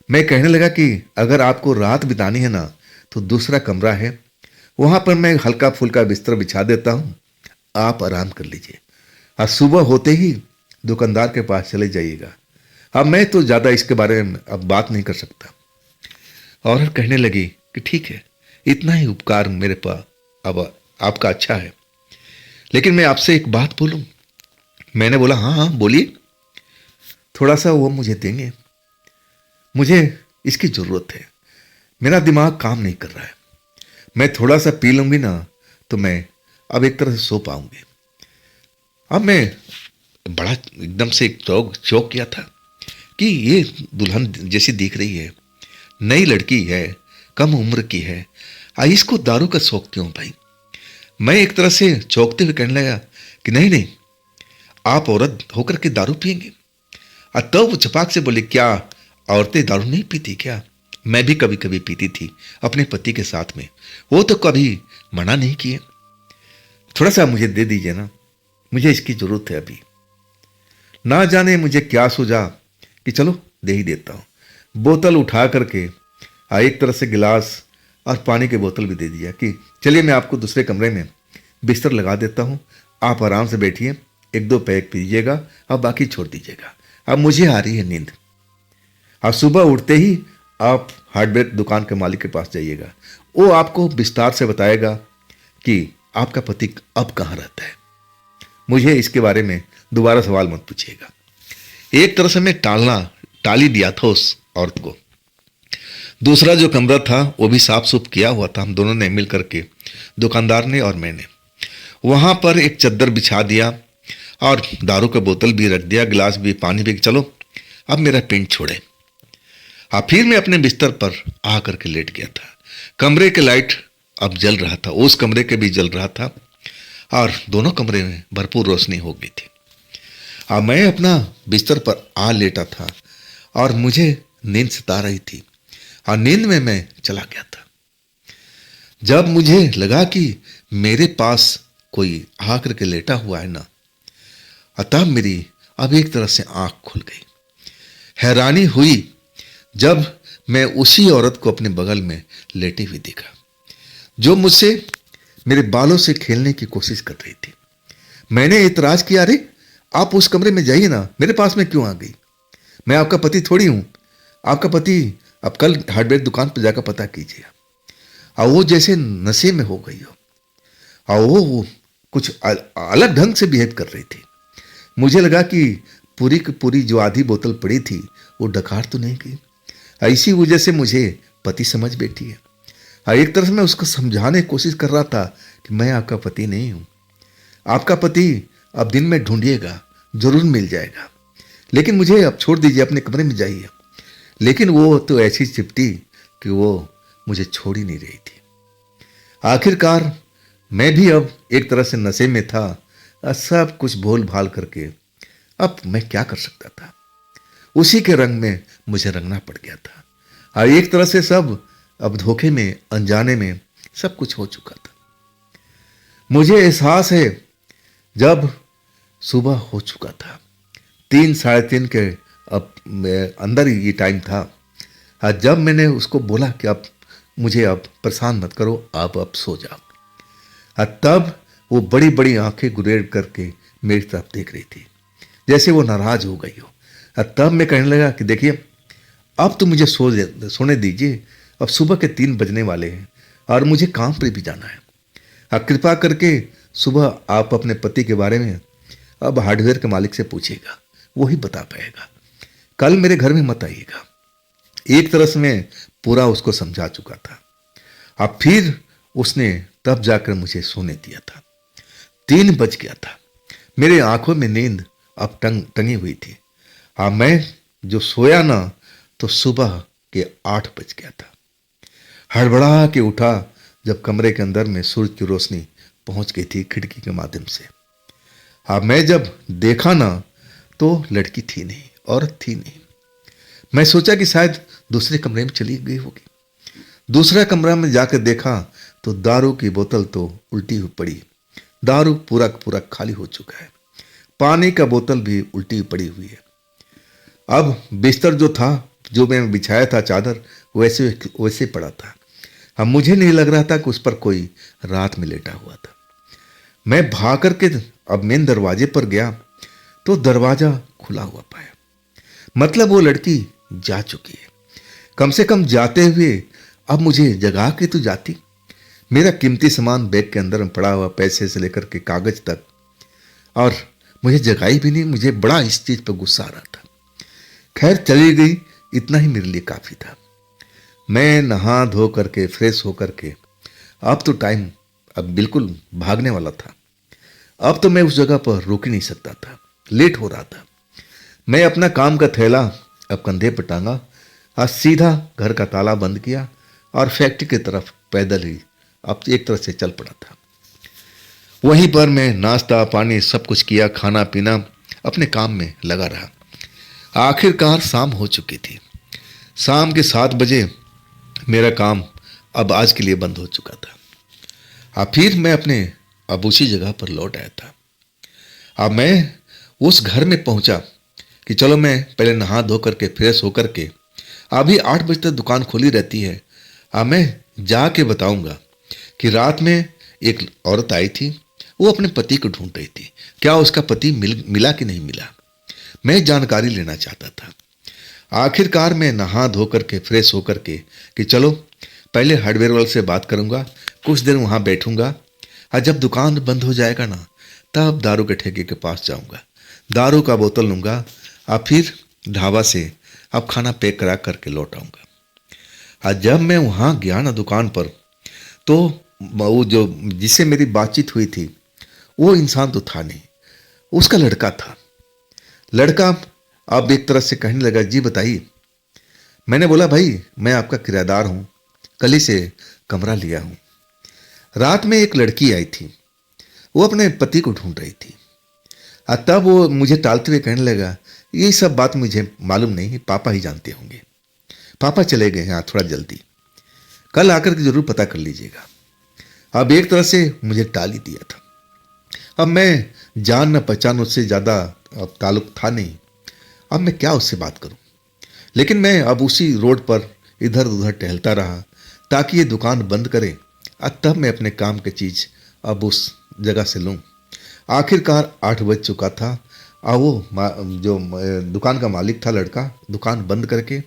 मैं कहने लगा कि अगर आपको रात बितानी है ना तो दूसरा कमरा है, वहां पर मैं हल्का फुल्का बिस्तर बिछा देता हूं, आप आराम कर लीजिए और सुबह होते ही दुकानदार के पास चले जाइएगा। अब मैं तो ज़्यादा इसके बारे में अब बात नहीं कर सकता। और कहने लगी कि ठीक है, इतना ही उपकार मेरे पास अब आपका अच्छा है, लेकिन मैं आपसे एक बात बोलूं। मैंने बोला हाँ हाँ बोलिए। थोड़ा सा वो मुझे देंगे, मुझे इसकी ज़रूरत है, मेरा दिमाग काम नहीं कर रहा है। मैं थोड़ा सा पी लूंगी ना तो मैं अब एक तरह से सो पाऊंगी। अब मैं बड़ा एकदम से चौंक किया था कि ये दुल्हन जैसी दिख रही है, नई लड़की है, कम उम्र की है, इसको दारू का शौक क्यों भाई। मैं एक तरह से चौंकते हुए कहने लगा कि नहीं नहीं, आप औरत होकर के दारू पिएंगे। तब वो चपाक से बोले क्या औरतें दारू नहीं पीती क्या? मैं भी कभी कभी पीती थी अपने पति के साथ में, वो तो कभी मना नहीं किए। थोड़ा सा मुझे दे दीजिए ना, मुझे इसकी जरूरत है अभी। ना जाने मुझे क्या सूझा कि चलो दे ही देता हूं। बोतल उठा करके एक तरह से गिलास और पानी की बोतल भी दे दिया कि चलिए मैं आपको दूसरे कमरे में बिस्तर लगा देता हूं, आप आराम से बैठिए, एक दो पैक पीजिएगा और बाकी छोड़ दीजिएगा, अब मुझे आ रही है नींद। अब सुबह उठते ही आप हार्डवेयर दुकान के मालिक के पास जाइएगा, वो आपको विस्तार से बताएगा कि आपका पति अब कहाँ रहता है। मुझे इसके बारे में दोबारा सवाल मत पूछिएगा। एक तरह से मैं टाल ही दिया था उस औरत को। दूसरा जो कमरा था वो भी साफ सुफ किया हुआ था, हम दोनों ने मिल करके, दुकानदार ने और मैंने। वहां पर एक चद्दर बिछा दिया और दारू का बोतल भी रख दिया, गिलास भी, पानी भी। चलो अब मेरा पिंड छोड़े। फिर मैं अपने बिस्तर पर आ करके लेट गया था। कमरे के लाइट अब जल रहा था, उस कमरे के भी जल रहा था और दोनों कमरे में भरपूर रोशनी हो गई थी। मैं अपना बिस्तर पर आ लेटा था और मुझे नींद सता रही थी और नींद में मैं चला गया था। जब मुझे लगा कि मेरे पास कोई आकर के लेटा हुआ है ना, तब मेरी अब एक तरह से आंख खुल गई। हैरानी हुई जब मैं उसी औरत को अपने बगल में लेटी हुई देखा, जो मुझसे मेरे बालों से खेलने की कोशिश कर रही थी। मैंने एतराज किया, अरे आप उस कमरे में जाइए ना, मेरे पास में क्यों आ गई? मैं आपका पति थोड़ी हूं। आपका पति, अब कल हार्डवेयर दुकान पर जाकर पता कीजिए। और वो जैसे नशे में हो गई हो, और वो कुछ अलग ढंग से बिहेव कर रही थी। मुझे लगा कि पूरी की पूरी जो आधी बोतल पड़ी थी वो डकार तो नहीं गई। ऐसी वजह से मुझे पति समझ बैठी है। और एक तरफ मैं उसको समझाने की कोशिश कर रहा था कि मैं आपका पति नहीं हूं। आपका पति अब दिन में ढूंढिएगा, जरूर मिल जाएगा, लेकिन मुझे अब छोड़ दीजिए, अपने कमरे में जाइए। लेकिन वो तो ऐसी चिपटी कि वो मुझे छोड़ ही नहीं रही थी। आखिरकार मैं भी अब एक तरह से नशे में था, सब कुछ भूल भाल करके अब मैं क्या कर सकता था। उसी के रंग में मुझे रंगना पड़ गया था। और एक तरह से सब अब धोखे में, अनजाने में सब कुछ हो चुका था। मुझे एहसास है जब सुबह हो चुका था, 3 साढ़े 3 के अब अंदर ही ये टाइम था। और जब मैंने उसको बोला कि अब मुझे अब परेशान मत करो, आप अब सो जाओ, और तब वो बड़ी बड़ी आंखें गुरेड़ करके मेरी तरफ देख रही थी, जैसे वो नाराज हो गई हो। और तब मैं कहने लगा कि देखिए, अब तो मुझे सोने दीजिए, अब सुबह के 3 बजने वाले हैं और मुझे काम पर भी जाना है। कृपा करके सुबह आप अपने पति के बारे में अब हार्डवेयर के मालिक से पूछिएगा, वो ही बता पाएगा। कल मेरे घर में मत आइएगा। एक तरह से मैं पूरा उसको समझा चुका था। अब फिर उसने तब जाकर मुझे सोने दिया था। 3 बज गया था। मेरे आंखों में नींद अब टंगी हुई थी। अब मैं जो सोया ना, तो सुबह के 8 बज गया था। हड़बड़ा के उठा जब कमरे के अंदर में सूरज की रोशनी पहुंच गई थी खिड़की के माध्यम से। अब मैं जब देखा ना, तो लड़की थी नहीं, औरत थी नहीं। मैं सोचा कि शायद दूसरे कमरे में चली गई होगी। दूसरा कमरा में जाकर देखा तो दारू की बोतल तो उल्टी हुई पड़ी, दारू पूरा पूरा खाली हो चुका है। पानी का बोतल भी उल्टी पड़ी हुई है। अब बिस्तर जो था, जो मैं बिछाया था चादर, वैसे वैसे पड़ा था। अब मुझे नहीं लग रहा था कि उस पर कोई रात में लेटा हुआ था। मैं भाग करके अब मेन दरवाजे पर गया तो दरवाजा खुला हुआ पाया। मतलब वो लड़की जा चुकी है। कम से कम जाते हुए अब मुझे जगा के तो जाती। मेरा कीमती सामान बैग के अंदर में पड़ा हुआ, पैसे से लेकर के कागज तक, और मुझे जगाई भी नहीं। मुझे बड़ा इस चीज पर गुस्सा आ रहा था। खैर चली गई, इतना ही मेरे लिए काफी था। मैं नहा धो करके फ्रेश होकर के अब तो टाइम अब बिल्कुल भागने वाला था। अब तो मैं उस जगह पर रुक ही नहीं सकता था, लेट हो रहा था। मैं अपना काम का थैला अब कंधे पर टांगा और सीधा घर का ताला बंद किया और फैक्ट्री की तरफ पैदल ही अब एक तरह से चल पड़ा था। वहीं पर मैं नाश्ता पानी सब कुछ किया, खाना पीना, अपने काम में लगा रहा। आखिरकार शाम हो चुकी थी। शाम के 7 बजे मेरा काम अब आज के लिए बंद हो चुका था। अब फिर मैं अपने अब उसी जगह पर लौट आया था। अब मैं उस घर में पहुंचा कि चलो मैं पहले नहा धो करके फ्रेश होकर के, अभी 8 बजे तक दुकान खुली रहती है, अब मैं जाके बताऊंगा कि रात में एक औरत आई थी, वो अपने पति को ढूंढ रही थी। क्या उसका पति मिला कि नहीं मिला, मैं जानकारी लेना चाहता था। आखिरकार मैं नहा धो करके फ्रेश होकर के कि चलो पहले हार्डवेयर वाले से बात करूंगा, कुछ देर वहां बैठूंगा, और जब दुकान बंद हो जाएगा ना, तब दारू के ठेके के पास जाऊंगा, दारू का बोतल लूंगा, और फिर ढाबा से अब खाना पैक करा करके लौट आऊंगा। और जब मैं वहां गया ना दुकान पर, तो वो जो जिससे मेरी बातचीत हुई थी, वो इंसान तो था नहीं, उसका लड़का था। लड़का अब एक तरह से कहने लगा, जी बताइए। मैंने बोला, भाई मैं आपका किराएदार हूं, कल ही से कमरा लिया हूं। रात में एक लड़की आई थी, वो अपने पति को ढूंढ रही थी। और तब वो मुझे टालते हुए कहने लगा, ये सब बात मुझे मालूम नहीं, पापा ही जानते होंगे, पापा चले गए हैं थोड़ा जल्दी, कल आकर के जरूर पता कर लीजिएगा। अब एक तरह से मुझे टाल ही दिया था। अब मैं जान न पहचान, उससे ज़्यादा अब ताल्लुक था नहीं। अब मैं क्या उससे बात करूं। लेकिन मैं अब उसी रोड पर इधर उधर टहलता रहा ताकि ये दुकान बंद करे और तब मैं अपने काम की चीज़ अब उस जगह से लूँ। आखिरकार 8 बज चुका था और वो दुकान का मालिक था लड़का, दुकान बंद करके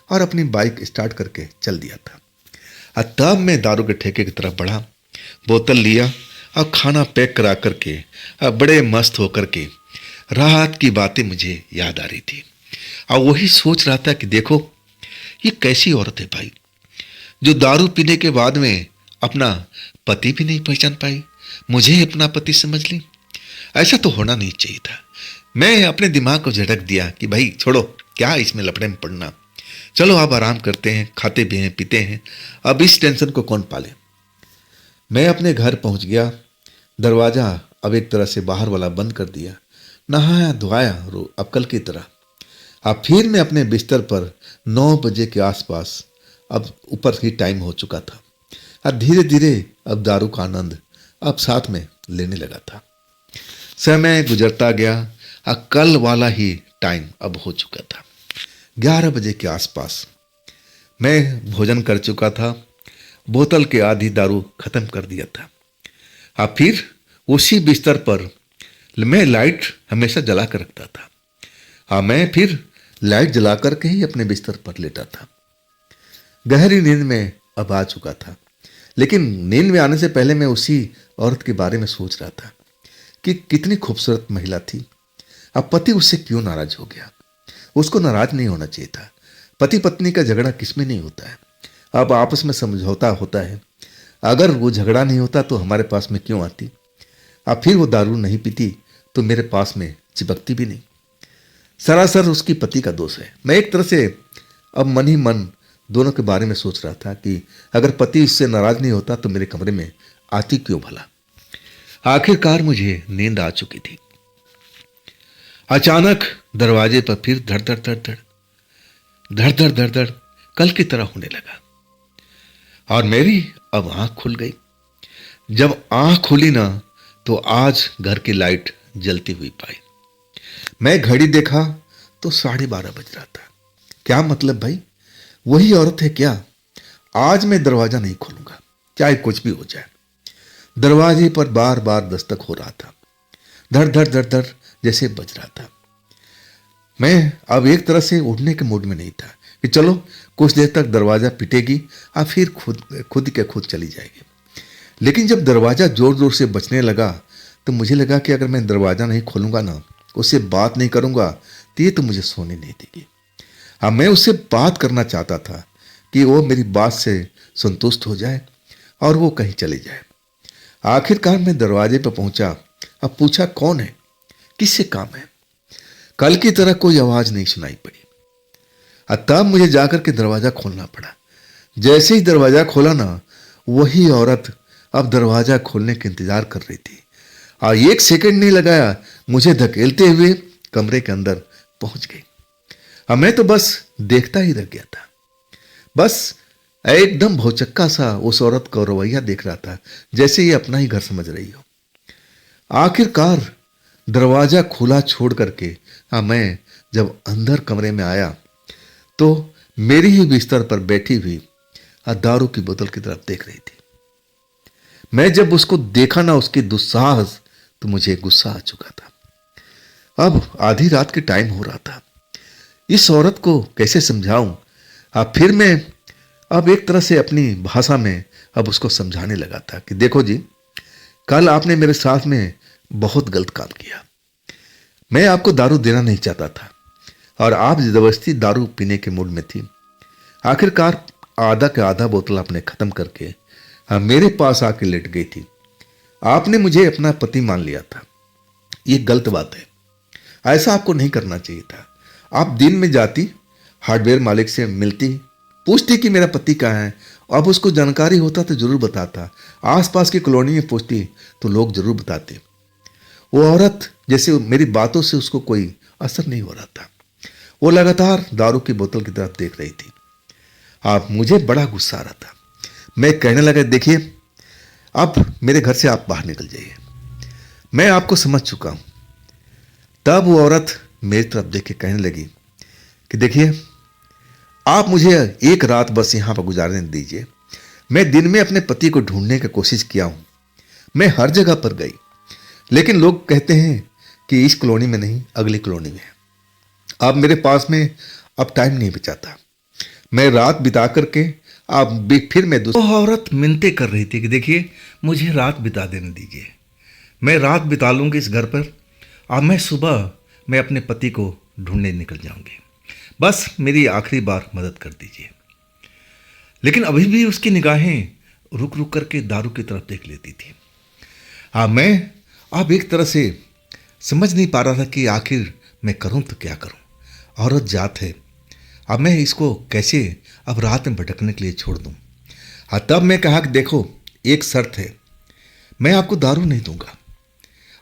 और अपनी बाइक स्टार्ट करके चल दिया था। और तब मैं दारू के ठेके की तरफ बढ़ा, बोतल लिया और खाना पैक करा करके और बड़े मस्त होकर के रात की बातें मुझे याद आ रही थी। और वही सोच रहा था कि देखो ये कैसी औरत है भाई, जो दारू पीने के बाद में अपना पति भी नहीं पहचान पाई, मुझे अपना पति समझ ली। ऐसा तो होना नहीं चाहिए था। मैं अपने दिमाग को झटक दिया कि भाई छोड़ो, क्या इसमें लफड़े में पड़ना, चलो अब आराम करते हैं, खाते भी हैं पीते हैं, अब इस टेंशन को कौन पाले। मैं अपने घर पहुंच गया। दरवाज़ा अब एक तरह से बाहर वाला बंद कर दिया, नहाया धोया अब कल की तरह। अब फिर मैं अपने बिस्तर पर 9 बजे के आसपास, अब ऊपर ही टाइम हो चुका था, और धीरे धीरे अब दारू का आनंद अब साथ में लेने लगा था। समय गुजरता गया और कल वाला ही टाइम अब हो चुका था। 11 बजे के आसपास मैं भोजन कर चुका था, बोतल के आधी दारू खत्म कर दिया था। अब फिर उसी बिस्तर पर मैं लाइट हमेशा जला कर रखता था। हाँ, मैं फिर लाइट जला करके ही अपने बिस्तर पर लेटा था। गहरी नींद में अब आ चुका था, लेकिन नींद में आने से पहले मैं उसी औरत के बारे में सोच रहा था कि कितनी खूबसूरत महिला थी। अब पति उससे क्यों नाराज हो गया? उसको नाराज नहीं होना चाहिए था। पति पत्नी का झगड़ा किसमें नहीं होता है, अब आपस में समझौता होता है। अगर वो झगड़ा नहीं होता तो हमारे पास में क्यों आती? अब फिर वो दारू नहीं पीती तो मेरे पास में चिपकती भी नहीं। सरासर उसकी पति का दोष है। मैं एक तरह से अब मन ही मन दोनों के बारे में सोच रहा था कि अगर पति इससे नाराज नहीं होता तो मेरे कमरे में आती क्यों भला। आखिरकार मुझे नींद आ चुकी थी। अचानक दरवाजे पर फिर धड़ धड़ धड़ धड़ धड़ धड़ धड़ धड़ कल की तरह होने लगा और मेरी अब आंख खुल गई। जब आंख खुली ना तो आज घर की लाइट जलती हुई पाई। मैं घड़ी देखा तो 12:30 बज रहा था। क्या मतलब भाई, वही औरत है क्या? आज मैं दरवाजा नहीं खोलूंगा, चाहे कुछ भी हो जाए। दरवाजे पर बार बार दस्तक हो रहा था, धड़ धड़ धड़ धड़ जैसे बज रहा था। मैं अब एक तरह से उठने के मूड में नहीं था कि चलो कुछ देर तक दरवाजा पिटेगी और फिर खुद के खुद चली जाएगी। लेकिन जब दरवाजा जोर जोर से बजने लगा तो मुझे लगा कि अगर मैं दरवाजा नहीं खोलूंगा ना, उससे बात नहीं करूंगा तो ये तो मुझे सोने नहीं देगी। हाँ, मैं उससे बात करना चाहता था कि वो मेरी बात से संतुष्ट हो जाए और वो कहीं चले जाए। आखिरकार मैं दरवाजे पर पहुंचा। अब पूछा कौन है, किससे काम है? कल की तरह कोई आवाज नहीं सुनाई पड़ी। तब मुझे जाकर के दरवाजा खोलना पड़ा। जैसे ही दरवाजा खोला ना, वही औरत अब दरवाजा खोलने के इंतजार कर रही थी और 1 सेकंड नहीं लगाया, मुझे धकेलते हुए कमरे के अंदर पहुंच गई। अब मैं तो बस देखता ही रह गया था, बस एकदम भौचक्का सा उस औरत का रवैया देख रहा था, जैसे ये अपना ही घर समझ रही हो। आखिरकार दरवाजा खुला छोड़ करके मैं जब अंदर कमरे में आया तो मेरी ही बिस्तर पर बैठी हुई दारू की बोतल की तरफ देख रही थी। मैं जब उसको देखा ना, उसकी दुस्साहस, तो मुझे गुस्सा आ चुका था। अब आधी रात के टाइम हो रहा था, इस औरत को कैसे समझाऊं? अब फिर मैं अब एक तरह से अपनी भाषा में अब उसको समझाने लगा था कि देखो जी, कल आपने मेरे साथ में बहुत गलत काम किया। मैं आपको दारू देना नहीं चाहता था और आप जबरदस्ती दारू पीने के मूड में थी। आखिरकार आधा का आधा बोतल आपने खत्म करके मेरे पास आके लेट गई थी। आपने मुझे अपना पति मान लिया था। ये गलत बात है, ऐसा आपको नहीं करना चाहिए था। आप दिन में जाती, हार्डवेयर मालिक से मिलती, पूछती कि मेरा पति कहाँ है। अब उसको जानकारी होता तो जरूर बताता, आसपास की कॉलोनी में पूछती तो लोग जरूर बताते। वो औरत जैसे मेरी बातों से उसको कोई असर नहीं हो रहा था, वो लगातार दारू की बोतल की तरफ देख रही थी। अब मुझे बड़ा गुस्सा आ रहा था। मैं कहने लगा, देखिए अब मेरे घर से आप बाहर निकल जाइए, मैं आपको समझ चुका हूं। तब वो औरत मेरी तरफ देख के कहने लगी कि देखिए, आप मुझे एक रात बस यहाँ पर गुजारने दीजिए। मैं दिन में अपने पति को ढूंढने की कोशिश किया हूँ। मैं हर जगह पर गई, लेकिन लोग कहते हैं कि इस कॉलोनी में नहीं, अगली कॉलोनी में। अब मेरे पास में अब टाइम नहीं बचाता। मैं रात बिता करके अब भी फिर मैं वो औरत मिन्नतें कर रही थी कि देखिए मुझे रात बिता देने दीजिए, मैं रात बिता लूँगी इस घर पर। अब मैं सुबह मैं अपने पति को ढूंढने निकल जाऊंगी, बस मेरी आखिरी बार मदद कर दीजिए। लेकिन अभी भी उसकी निगाहें रुक रुक करके दारू की तरफ देख लेती थी। मैं अब एक तरह से समझ नहीं पा रहा था कि आखिर मैं करूं तो क्या करूं। औरत जात है, अब मैं इसको कैसे अब रात में भटकने के लिए छोड़ दूं। तब मैं कहा कि देखो, एक शर्त है, मैं आपको दारू नहीं दूंगा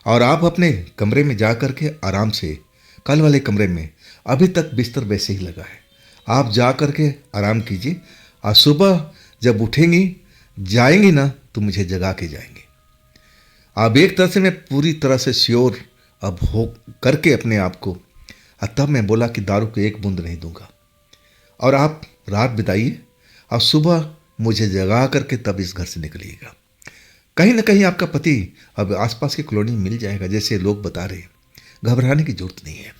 और आप अपने कमरे में जा कर के आराम से, कल वाले कमरे में अभी तक बिस्तर वैसे ही लगा है, आप जा कर के आराम कीजिए और सुबह जब उठेंगी जाएंगी ना तो मुझे जगा के जाएंगे। अब एक तरह से मैं पूरी तरह से श्योर अब हो करके अपने आप को, तब मैं बोला कि दारू को एक बूंद नहीं दूंगा और आप रात बिताइए और सुबह मुझे जगा करके तब इस घर से निकलिएगा। कहीं ना कहीं आपका पति अब आसपास की कॉलोनी मिल जाएगा जैसे लोग बता रहे हैं, घबराने की जरूरत नहीं है।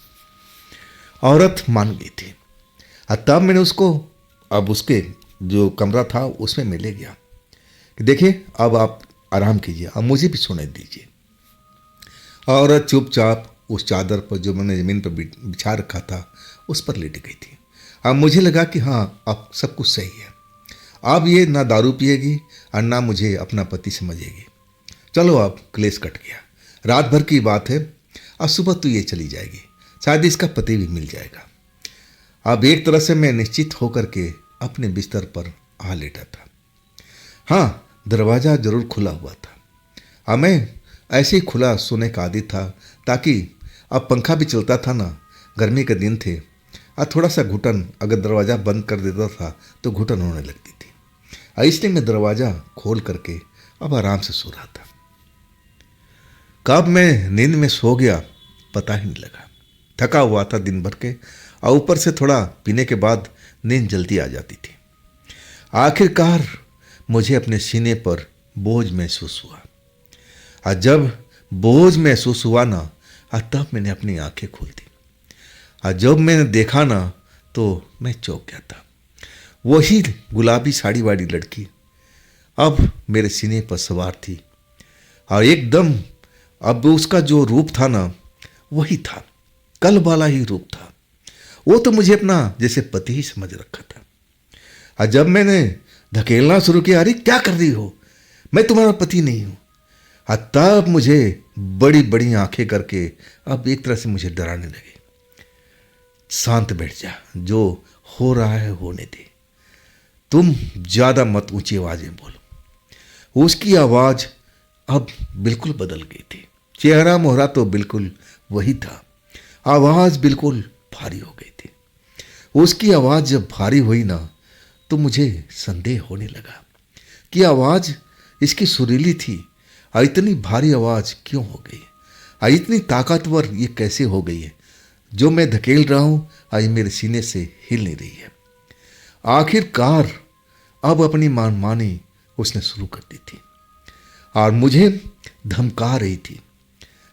औरत मान गई थी। तब मैंने उसको अब उसके जो कमरा था उसमें मैं ले गया कि देखिए अब आप आराम कीजिए, अब मुझे भी सोने दीजिए। औरत चुपचाप उस चादर पर जो मैंने ज़मीन पर बिछा रखा था उस पर लेट गई थी। अब मुझे लगा कि हाँ अब सब कुछ सही है, अब ये ना दारू पिएगी और ना मुझे अपना पति समझेगी। चलो अब क्लेश कट गया, रात भर की बात है, अब सुबह तो ये चली जाएगी, शायद इसका पति भी मिल जाएगा। अब एक तरह से मैं निश्चित होकर के अपने बिस्तर पर आ लेटा था। हाँ, दरवाज़ा जरूर खुला हुआ था। अब मैं ऐसे ही खुला सोने का आदी था ताकि अब पंखा भी चलता था ना, गर्मी के दिन थे और थोड़ा सा घुटन अगर दरवाज़ा बंद कर देता था तो घुटन होने लगती थी। इसलिए मैं दरवाज़ा खोल करके अब आराम से सो रहा था। कब मैं नींद में सो गया पता ही नहीं लगा। थका हुआ था दिन भर के और ऊपर से थोड़ा पीने के बाद नींद जल्दी आ जाती थी। आखिरकार मुझे अपने सीने पर बोझ महसूस हुआ और जब बोझ महसूस हुआ ना तब मैंने अपनी आंखें खोल दी और जब मैंने देखा ना तो मैं चौंक गया था। वही गुलाबी साड़ी वाली लड़की अब मेरे सीने पर सवार थी और एकदम अब उसका जो रूप था ना वही था, कल वाला ही रूप था। वो तो मुझे अपना जैसे पति ही समझ रखा था। और जब मैंने धकेलना शुरू किया, अरे क्या कर रही हो, मैं तुम्हारा पति नहीं हूँ, तब मुझे बड़ी बड़ी आंखें करके अब एक तरह से मुझे डराने लगे। शांत बैठ जा, जो हो रहा है होने दे, तुम ज़्यादा मत ऊंची आवाज़ें बोलो। उसकी आवाज़ अब बिल्कुल बदल गई थी, चेहरा मोहरा तो बिल्कुल वही था, आवाज़ बिल्कुल भारी हो गई थी। उसकी आवाज़ जब भारी हुई ना तो मुझे संदेह होने लगा कि आवाज़ इसकी सुरीली थी और इतनी भारी आवाज़ क्यों हो गई और इतनी ताकतवर ये कैसे हो गई है, जो मैं धकेल रहा हूँ और ये मेरे सीने से हिल नहीं रही है। आखिरकार अब अपनी मनमानी उसने शुरू कर दी थी और मुझे धमका रही थी,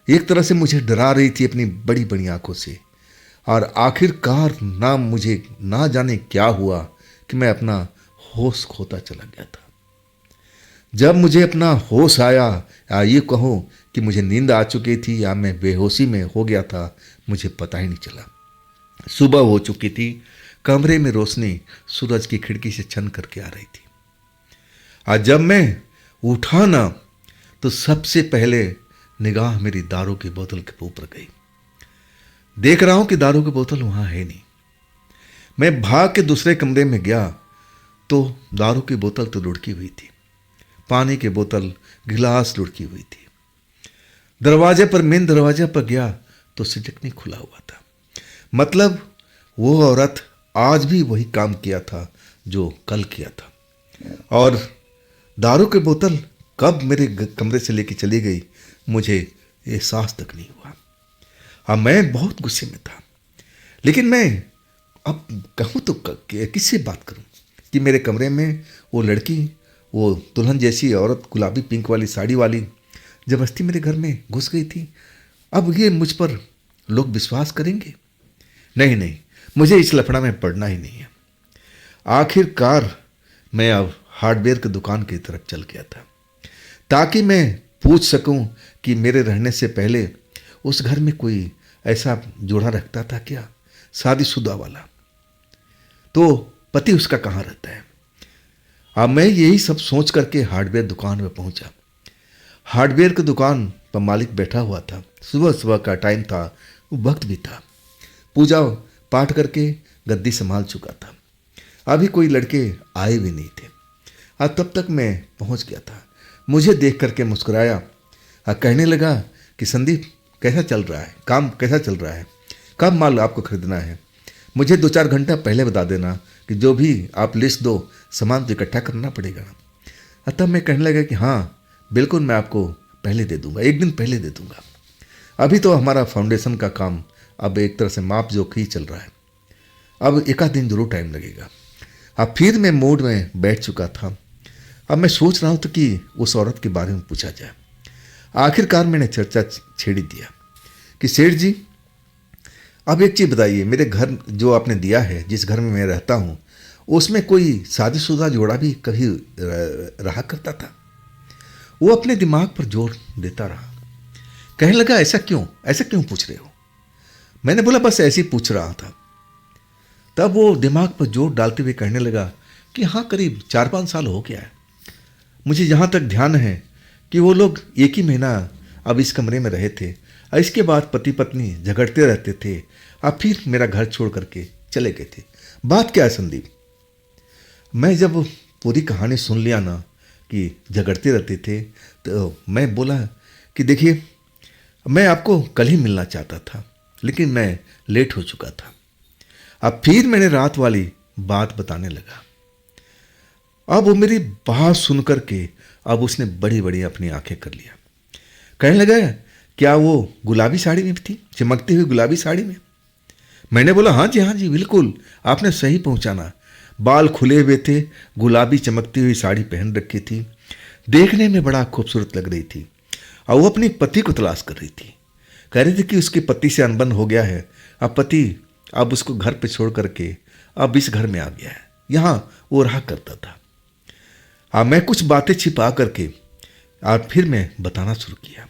एक तरह से मुझे डरा रही थी अपनी बड़ी बड़ी आंखों से। और आखिरकार ना मुझे ना जाने क्या हुआ कि मैं अपना होश खोता चला गया था। जब मुझे अपना होश आया, या ये कहूँ कि मुझे नींद आ चुकी थी या मैं बेहोशी में हो गया था, मुझे पता ही नहीं चला। सुबह हो चुकी थी, कमरे में रोशनी सूरज की खिड़की से छन करके आ रही थी। आज जब मैं उठा ना तो सबसे पहले निगाह मेरी दारू की बोतल के ऊपर गई। देख रहा हूं कि दारू की बोतल वहां है नहीं। मैं भाग के दूसरे कमरे में गया तो दारू की बोतल तो लुढ़की हुई थी, पानी की बोतल गिलास लुढ़की हुई थी। दरवाजे पर मेन दरवाजे पर गया तो सिटकनी खुला हुआ था। मतलब वो औरत आज भी वही काम किया था जो कल किया था। और दारू की बोतल कब मेरे कमरे से लेके चली गई मुझे एहसास तक नहीं हुआ। हाँ, मैं बहुत गुस्से में था, लेकिन मैं अब कहूँ तो किससे बात करूँ कि मेरे कमरे में वो लड़की, वो दुल्हन जैसी औरत, गुलाबी पिंक वाली साड़ी वाली, जबरदस्ती मेरे घर में घुस गई थी। अब ये मुझ पर लोग विश्वास करेंगे? नहीं नहीं, मुझे इस लफड़ा में पड़ना ही नहीं है। आखिरकार मैं अब हार्डवेयर की दुकान की तरफ चल गया था, ताकि मैं पूछ सकूं कि मेरे रहने से पहले उस घर में कोई ऐसा जोड़ा रखता था क्या, शादीशुदा वाला? तो पति उसका कहाँ रहता है? अब मैं यही सब सोच करके हार्डवेयर दुकान में पहुंचा। हार्डवेयर की दुकान पर मालिक बैठा हुआ था। सुबह सुबह का टाइम था, वो वक्त भी था। पूजा पाठ करके गद्दी संभाल चुका था। अभी कोई लड़के आए भी नहीं थे। अब तब तक मैं पहुंच गया था। मुझे देख करके मुस्कुराया और कहने लगा कि संदीप, कैसा चल रहा है काम, कैसा चल रहा है, कब माल आपको खरीदना है? मुझे 2-4 घंटा पहले बता देना कि जो भी आप लिस्ट दो, सामान तो इकट्ठा करना पड़ेगा। तब मैं कहने लगा कि हाँ बिल्कुल, मैं आपको पहले दे दूंगा, 1 दिन पहले दे दूंगा। अभी तो हमारा फाउंडेशन का काम अब एक तरह से माप जोख ही चल रहा है, अब 1 दिन जरूर टाइम लगेगा। अब फिर मैं मूड में बैठ चुका था। अब मैं सोच रहा हूँ तो कि उस औरत के बारे में पूछा जाए। आखिरकार मैंने चर्चा छेड़ी दिया कि सेठ जी, अब एक चीज़ बताइए, मेरे घर जो आपने दिया है, जिस घर में मैं रहता हूँ, उसमें कोई शादीशुदा जोड़ा भी कभी रहा करता था? वो अपने दिमाग पर जोर देता रहा। कहने लगा, ऐसा क्यों पूछ रहे हो? मैंने बोला, बस ऐसे ही पूछ रहा था। तब वो दिमाग पर जोर डालते हुए कहने लगा कि हाँ, करीब 4-5 साल हो गया है। मुझे जहाँ तक ध्यान है कि वो लोग 1 ही महीना अब इस कमरे में रहे थे और इसके बाद पति पत्नी झगड़ते रहते थे। अब फिर मेरा घर छोड़ करके चले गए थे। बात क्या है संदीप? मैं जब पूरी कहानी सुन लिया ना कि झगड़ते रहते थे, तो मैं बोला कि देखिए, मैं आपको कल ही मिलना चाहता था, लेकिन मैं लेट हो चुका था। अब फिर मैंने रात वाली बात बताने लगा। अब वो मेरी बात सुन करके अब उसने बड़ी बड़ी अपनी आंखें कर लिया। कहने लगा, क्या वो गुलाबी साड़ी में थी, चमकती हुई गुलाबी साड़ी में? मैंने बोला, हाँ जी बिल्कुल, आपने सही पहुंचाना। बाल खुले हुए थे, गुलाबी चमकती हुई साड़ी पहन रखी थी, देखने में बड़ा खूबसूरत लग रही थी। और वो अपनी पति को तलाश कर रही थी। कह रही थी कि उसके पति से अनबन हो गया है, अब पति अब उसको घर पे छोड़ करके अब इस घर में आ गया है, यहाँ वो रहा करता था। अब मैं कुछ बातें छिपा करके अब फिर मैं बताना शुरू किया।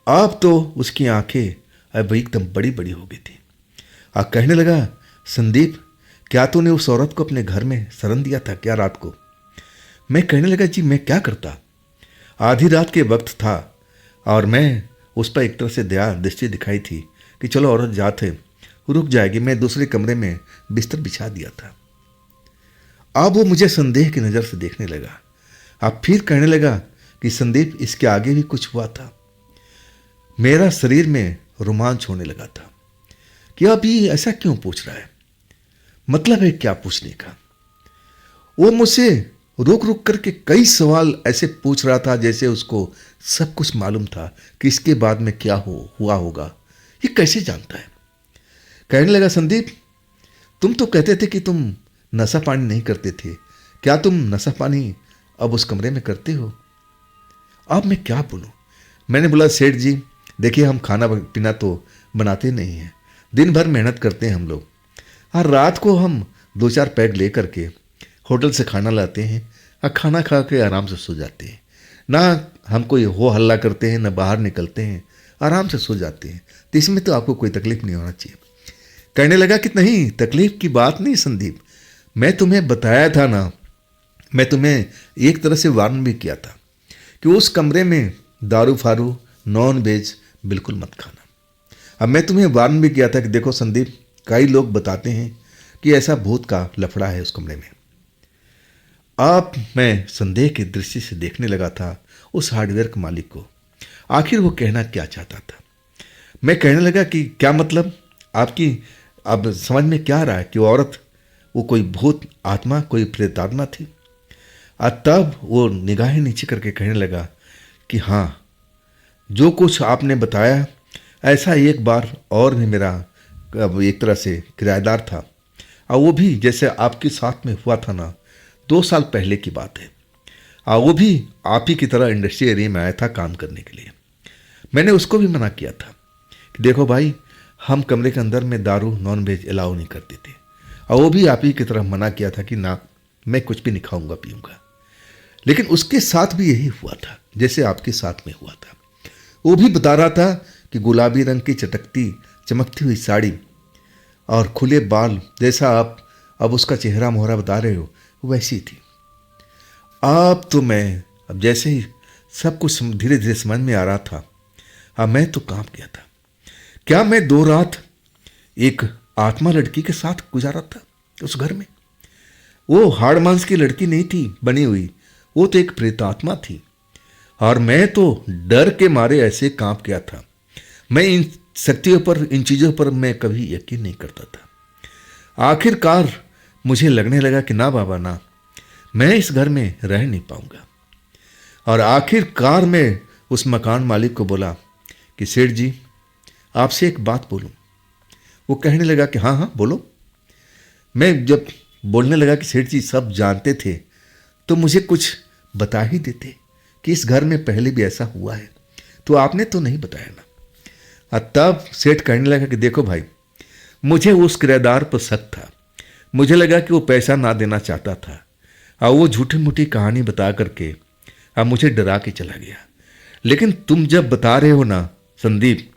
अब तो उसकी आंखें अब एकदम बड़ी बड़ी हो गई थी। अब कहने लगा, संदीप, क्या तूने उस औरत को अपने घर में शरण दिया था क्या रात को? मैं कहने लगा, जी मैं क्या करता, आधी रात के वक्त था और मैं उस पर एक तरह से दया दृष्टि दिखाई थी कि चलो औरत जाते, रुक जाएगी। मैं दूसरे कमरे में बिस्तर बिछा दिया था। अब वो मुझे संदेह की नज़र से देखने लगा। अब फिर कहने लगा कि संदीप, इसके आगे भी कुछ हुआ था। मेरा शरीर में रोमांच होने लगा था कि अब ये ऐसा क्यों पूछ रहा है, मतलब है क्या पूछने का। वो मुझसे रुक रुक करके कई सवाल ऐसे पूछ रहा था जैसे उसको सब कुछ मालूम था कि इसके बाद में क्या हुआ होगा। ये कैसे जानता है? कहने लगा, संदीप, तुम तो कहते थे कि तुम नशा पानी नहीं करते थे, क्या तुम नशा पानी अब उस कमरे में करते हो? अब मैं क्या बोलूं? मैंने बोला, सेठ जी देखिए, हम खाना पीना तो बनाते नहीं हैं, दिन भर मेहनत करते हैं हम लोग, और रात को हम 2-4 पैग ले करके होटल से खाना लाते हैं और खाना खा के आराम से सो जाते हैं। ना हम कोई हो हल्ला करते हैं, ना बाहर निकलते हैं, आराम से सो जाते हैं। तो इसमें तो आपको कोई तकलीफ नहीं होना चाहिए। कहने लगा कि नहीं, तकलीफ की बात नहीं संदीप, मैं तुम्हें बताया था ना, मैं तुम्हें एक तरह से वार्न भी किया था कि उस कमरे में दारू फारू नॉन वेज बिल्कुल मत खाना। अब मैं तुम्हें वार्न भी किया था कि देखो संदीप, कई लोग बताते हैं कि ऐसा भूत का लफड़ा है उस कमरे में। अब मैं संदेह की दृष्टि से देखने लगा था उस हार्डवेयर के मालिक को, आखिर वो कहना क्या चाहता था। मैं कहने लगा कि क्या मतलब आपकी, अब समझ में क्या आ रहा है कि वो औरत, वो कोई भूत आत्मा, कोई प्रेतात्मा थी? और तब वो निगाहें नीचे करके कहने लगा कि हाँ, जो कुछ आपने बताया ऐसा एक बार और भी मेरा अब एक तरह से किराएदार था, और वो भी जैसे आपके साथ में हुआ था ना, 2 साल पहले की बात है। और वो भी आप ही की तरह इंडस्ट्री एरिया में आया था काम करने के लिए। मैंने उसको भी मना किया था कि देखो भाई, हम कमरे के अंदर में दारू नॉन वेज अलाउ नहीं करते थे, और वो भी आप ही की तरह मना किया था कि ना, मैं कुछ भी नहीं खाऊंगा पीऊँगा। लेकिन उसके साथ भी यही हुआ था जैसे आपके साथ में हुआ था। वो भी बता रहा था कि गुलाबी रंग की चटकती चमकती हुई साड़ी और खुले बाल, जैसा आप अब उसका चेहरा मोहरा बता रहे हो, वैसी थी। अब जैसे ही सब कुछ धीरे धीरे समझ में आ रहा था, मैं तो कांप गया था। क्या मैं 2 रात एक आत्मा लड़की के साथ गुजारा था उस घर में? वो हाड़ मांस की लड़की नहीं थी बनी हुई, वो तो एक प्रेतात्मा थी। और मैं तो डर के मारे ऐसे कांप गया था। मैं इन शक्तियों पर, इन चीज़ों पर मैं कभी यकीन नहीं करता था। आखिरकार मुझे लगने लगा कि ना बाबा ना, मैं इस घर में रह नहीं पाऊंगा। और आखिरकार मैं उस मकान मालिक को बोला कि सेठ जी, आपसे एक बात बोलूं। वो कहने लगा कि हाँ हाँ बोलो। मैं जब बोलने लगा कि सेठ जी सब जानते थे तो मुझे कुछ बता ही देते कि इस घर में पहले भी ऐसा हुआ है, तो आपने तो नहीं बताया ना। और तब सेठ कहने लगा कि देखो भाई, मुझे उस किराएदार पर शक था। मुझे लगा कि वो पैसा ना देना चाहता था, और वो झूठी मूठी कहानी बता करके अब मुझे डरा के चला गया। लेकिन तुम जब बता रहे हो ना संदीप,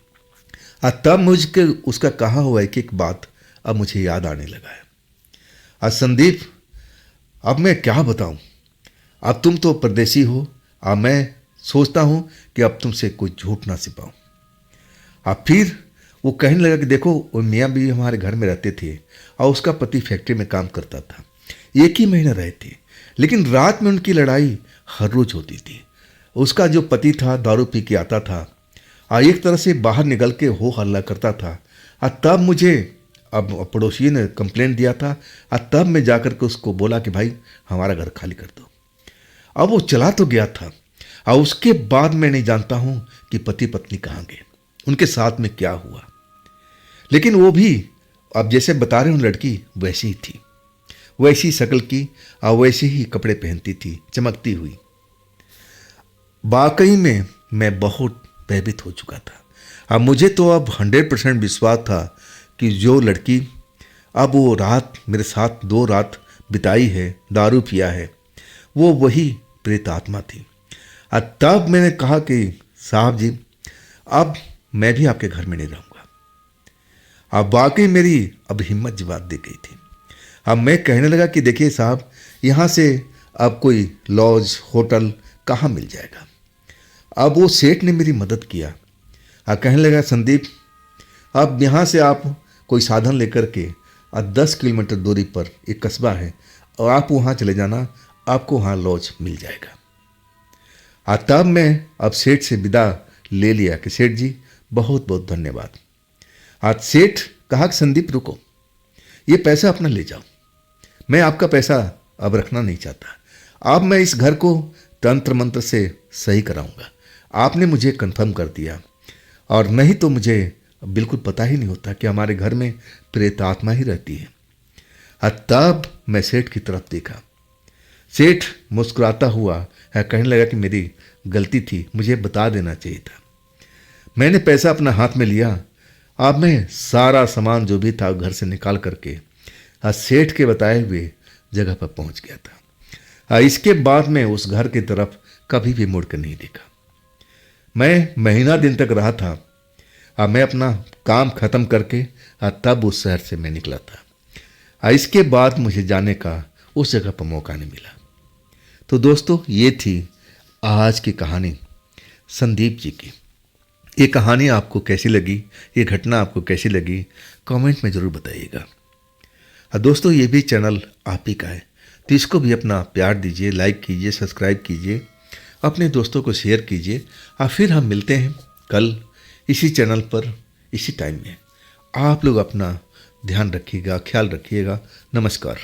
तब मुझके उसका कहा हुआ एक बात अब मुझे याद आने लगा है। आज संदीप, अब मैं क्या बताऊं? अब तुम तो परदेसी हो, अब मैं सोचता हूं कि अब तुमसे कोई झूठ ना छिपाऊं। अब फिर वो कहने लगा कि देखो, वो मियाँ भी हमारे घर में रहते थे और उसका पति फैक्ट्री में काम करता था। 1 ही महीना रहे थे, लेकिन रात में उनकी लड़ाई हर रोज होती थी। उसका जो पति था दारू पी के आता था और एक तरह से बाहर निकल के हो हल्ला करता था। और तब मुझे अब पड़ोसी ने कंप्लेंट दिया था, और तब मैं जाकर के उसको बोला कि भाई हमारा घर खाली कर दो। अब वो चला तो गया था, और उसके बाद मैं नहीं जानता हूँ कि पति पत्नी कहाँ गए, उनके साथ में क्या हुआ। लेकिन वो भी अब जैसे बता रहे हूँ, लड़की वैसी ही थी, वैसी शक्ल की और वैसे ही कपड़े पहनती थी, चमकती हुई। वाकई में मैं बहुत भयभीत हो चुका था। अब मुझे तो अब 100% विश्वास था कि जो लड़की अब वो रात मेरे साथ 2 रात बिताई है, दारू पिया है, वो वही प्रेत आत्मा थी। और तब मैंने कहा कि साहब जी, अब मैं भी आपके घर में नहीं रहूँगा। अब वाकई मेरी अब हिम्मत जवाब दे गई थी। अब मैं कहने लगा कि देखिए साहब, यहाँ से अब कोई लॉज होटल कहाँ मिल जाएगा। अब वो सेठ ने मेरी मदद किया और कहने लगा संदीप, अब यहाँ से आप कोई साधन लेकर के 10 किलोमीटर दूरी पर एक कस्बा है, और आप वहाँ चले जाना, आपको वहाँ लॉज मिल जाएगा। और तब मैं अब सेठ से विदा ले लिया कि सेठ जी बहुत बहुत धन्यवाद। आज सेठ कहा कि संदीप रुको, ये पैसा अपना ले जाओ, मैं आपका पैसा अब रखना नहीं चाहता। अब मैं इस घर को तंत्र मंत्र से सही कराऊंगा। आपने मुझे कंफर्म कर दिया, और नहीं तो मुझे बिल्कुल पता ही नहीं होता कि हमारे घर में प्रेत आत्मा ही रहती है। और तब मैं सेठ की तरफ देखा। सेठ मुस्कुराता हुआ कहने लगा कि मेरी गलती थी, मुझे बता देना चाहिए था। मैंने पैसा अपना हाथ में लिया। अब मैं सारा सामान जो भी था घर से निकाल करके सेठ के बताए हुए जगह पर पहुंच गया था। इसके बाद मैं उस घर की तरफ कभी भी मुड़ कर नहीं देखा। मैं महीना दिन तक रहा था। अब मैं अपना काम खत्म करके तब उस शहर से मैं निकला था। इसके बाद मुझे जाने का उस जगह पर मौका नहीं मिला। तो दोस्तों, ये थी आज की कहानी संदीप जी की। ये कहानी आपको कैसी लगी, ये घटना आपको कैसी लगी, कमेंट में ज़रूर बताइएगा। दोस्तों, ये भी चैनल आप ही का है, तो इसको भी अपना प्यार दीजिए, लाइक कीजिए, सब्सक्राइब कीजिए, अपने दोस्तों को शेयर कीजिए। और फिर हम मिलते हैं कल इसी चैनल पर इसी टाइम में। आप लोग अपना ध्यान रखिएगा, ख्याल रखिएगा। नमस्कार।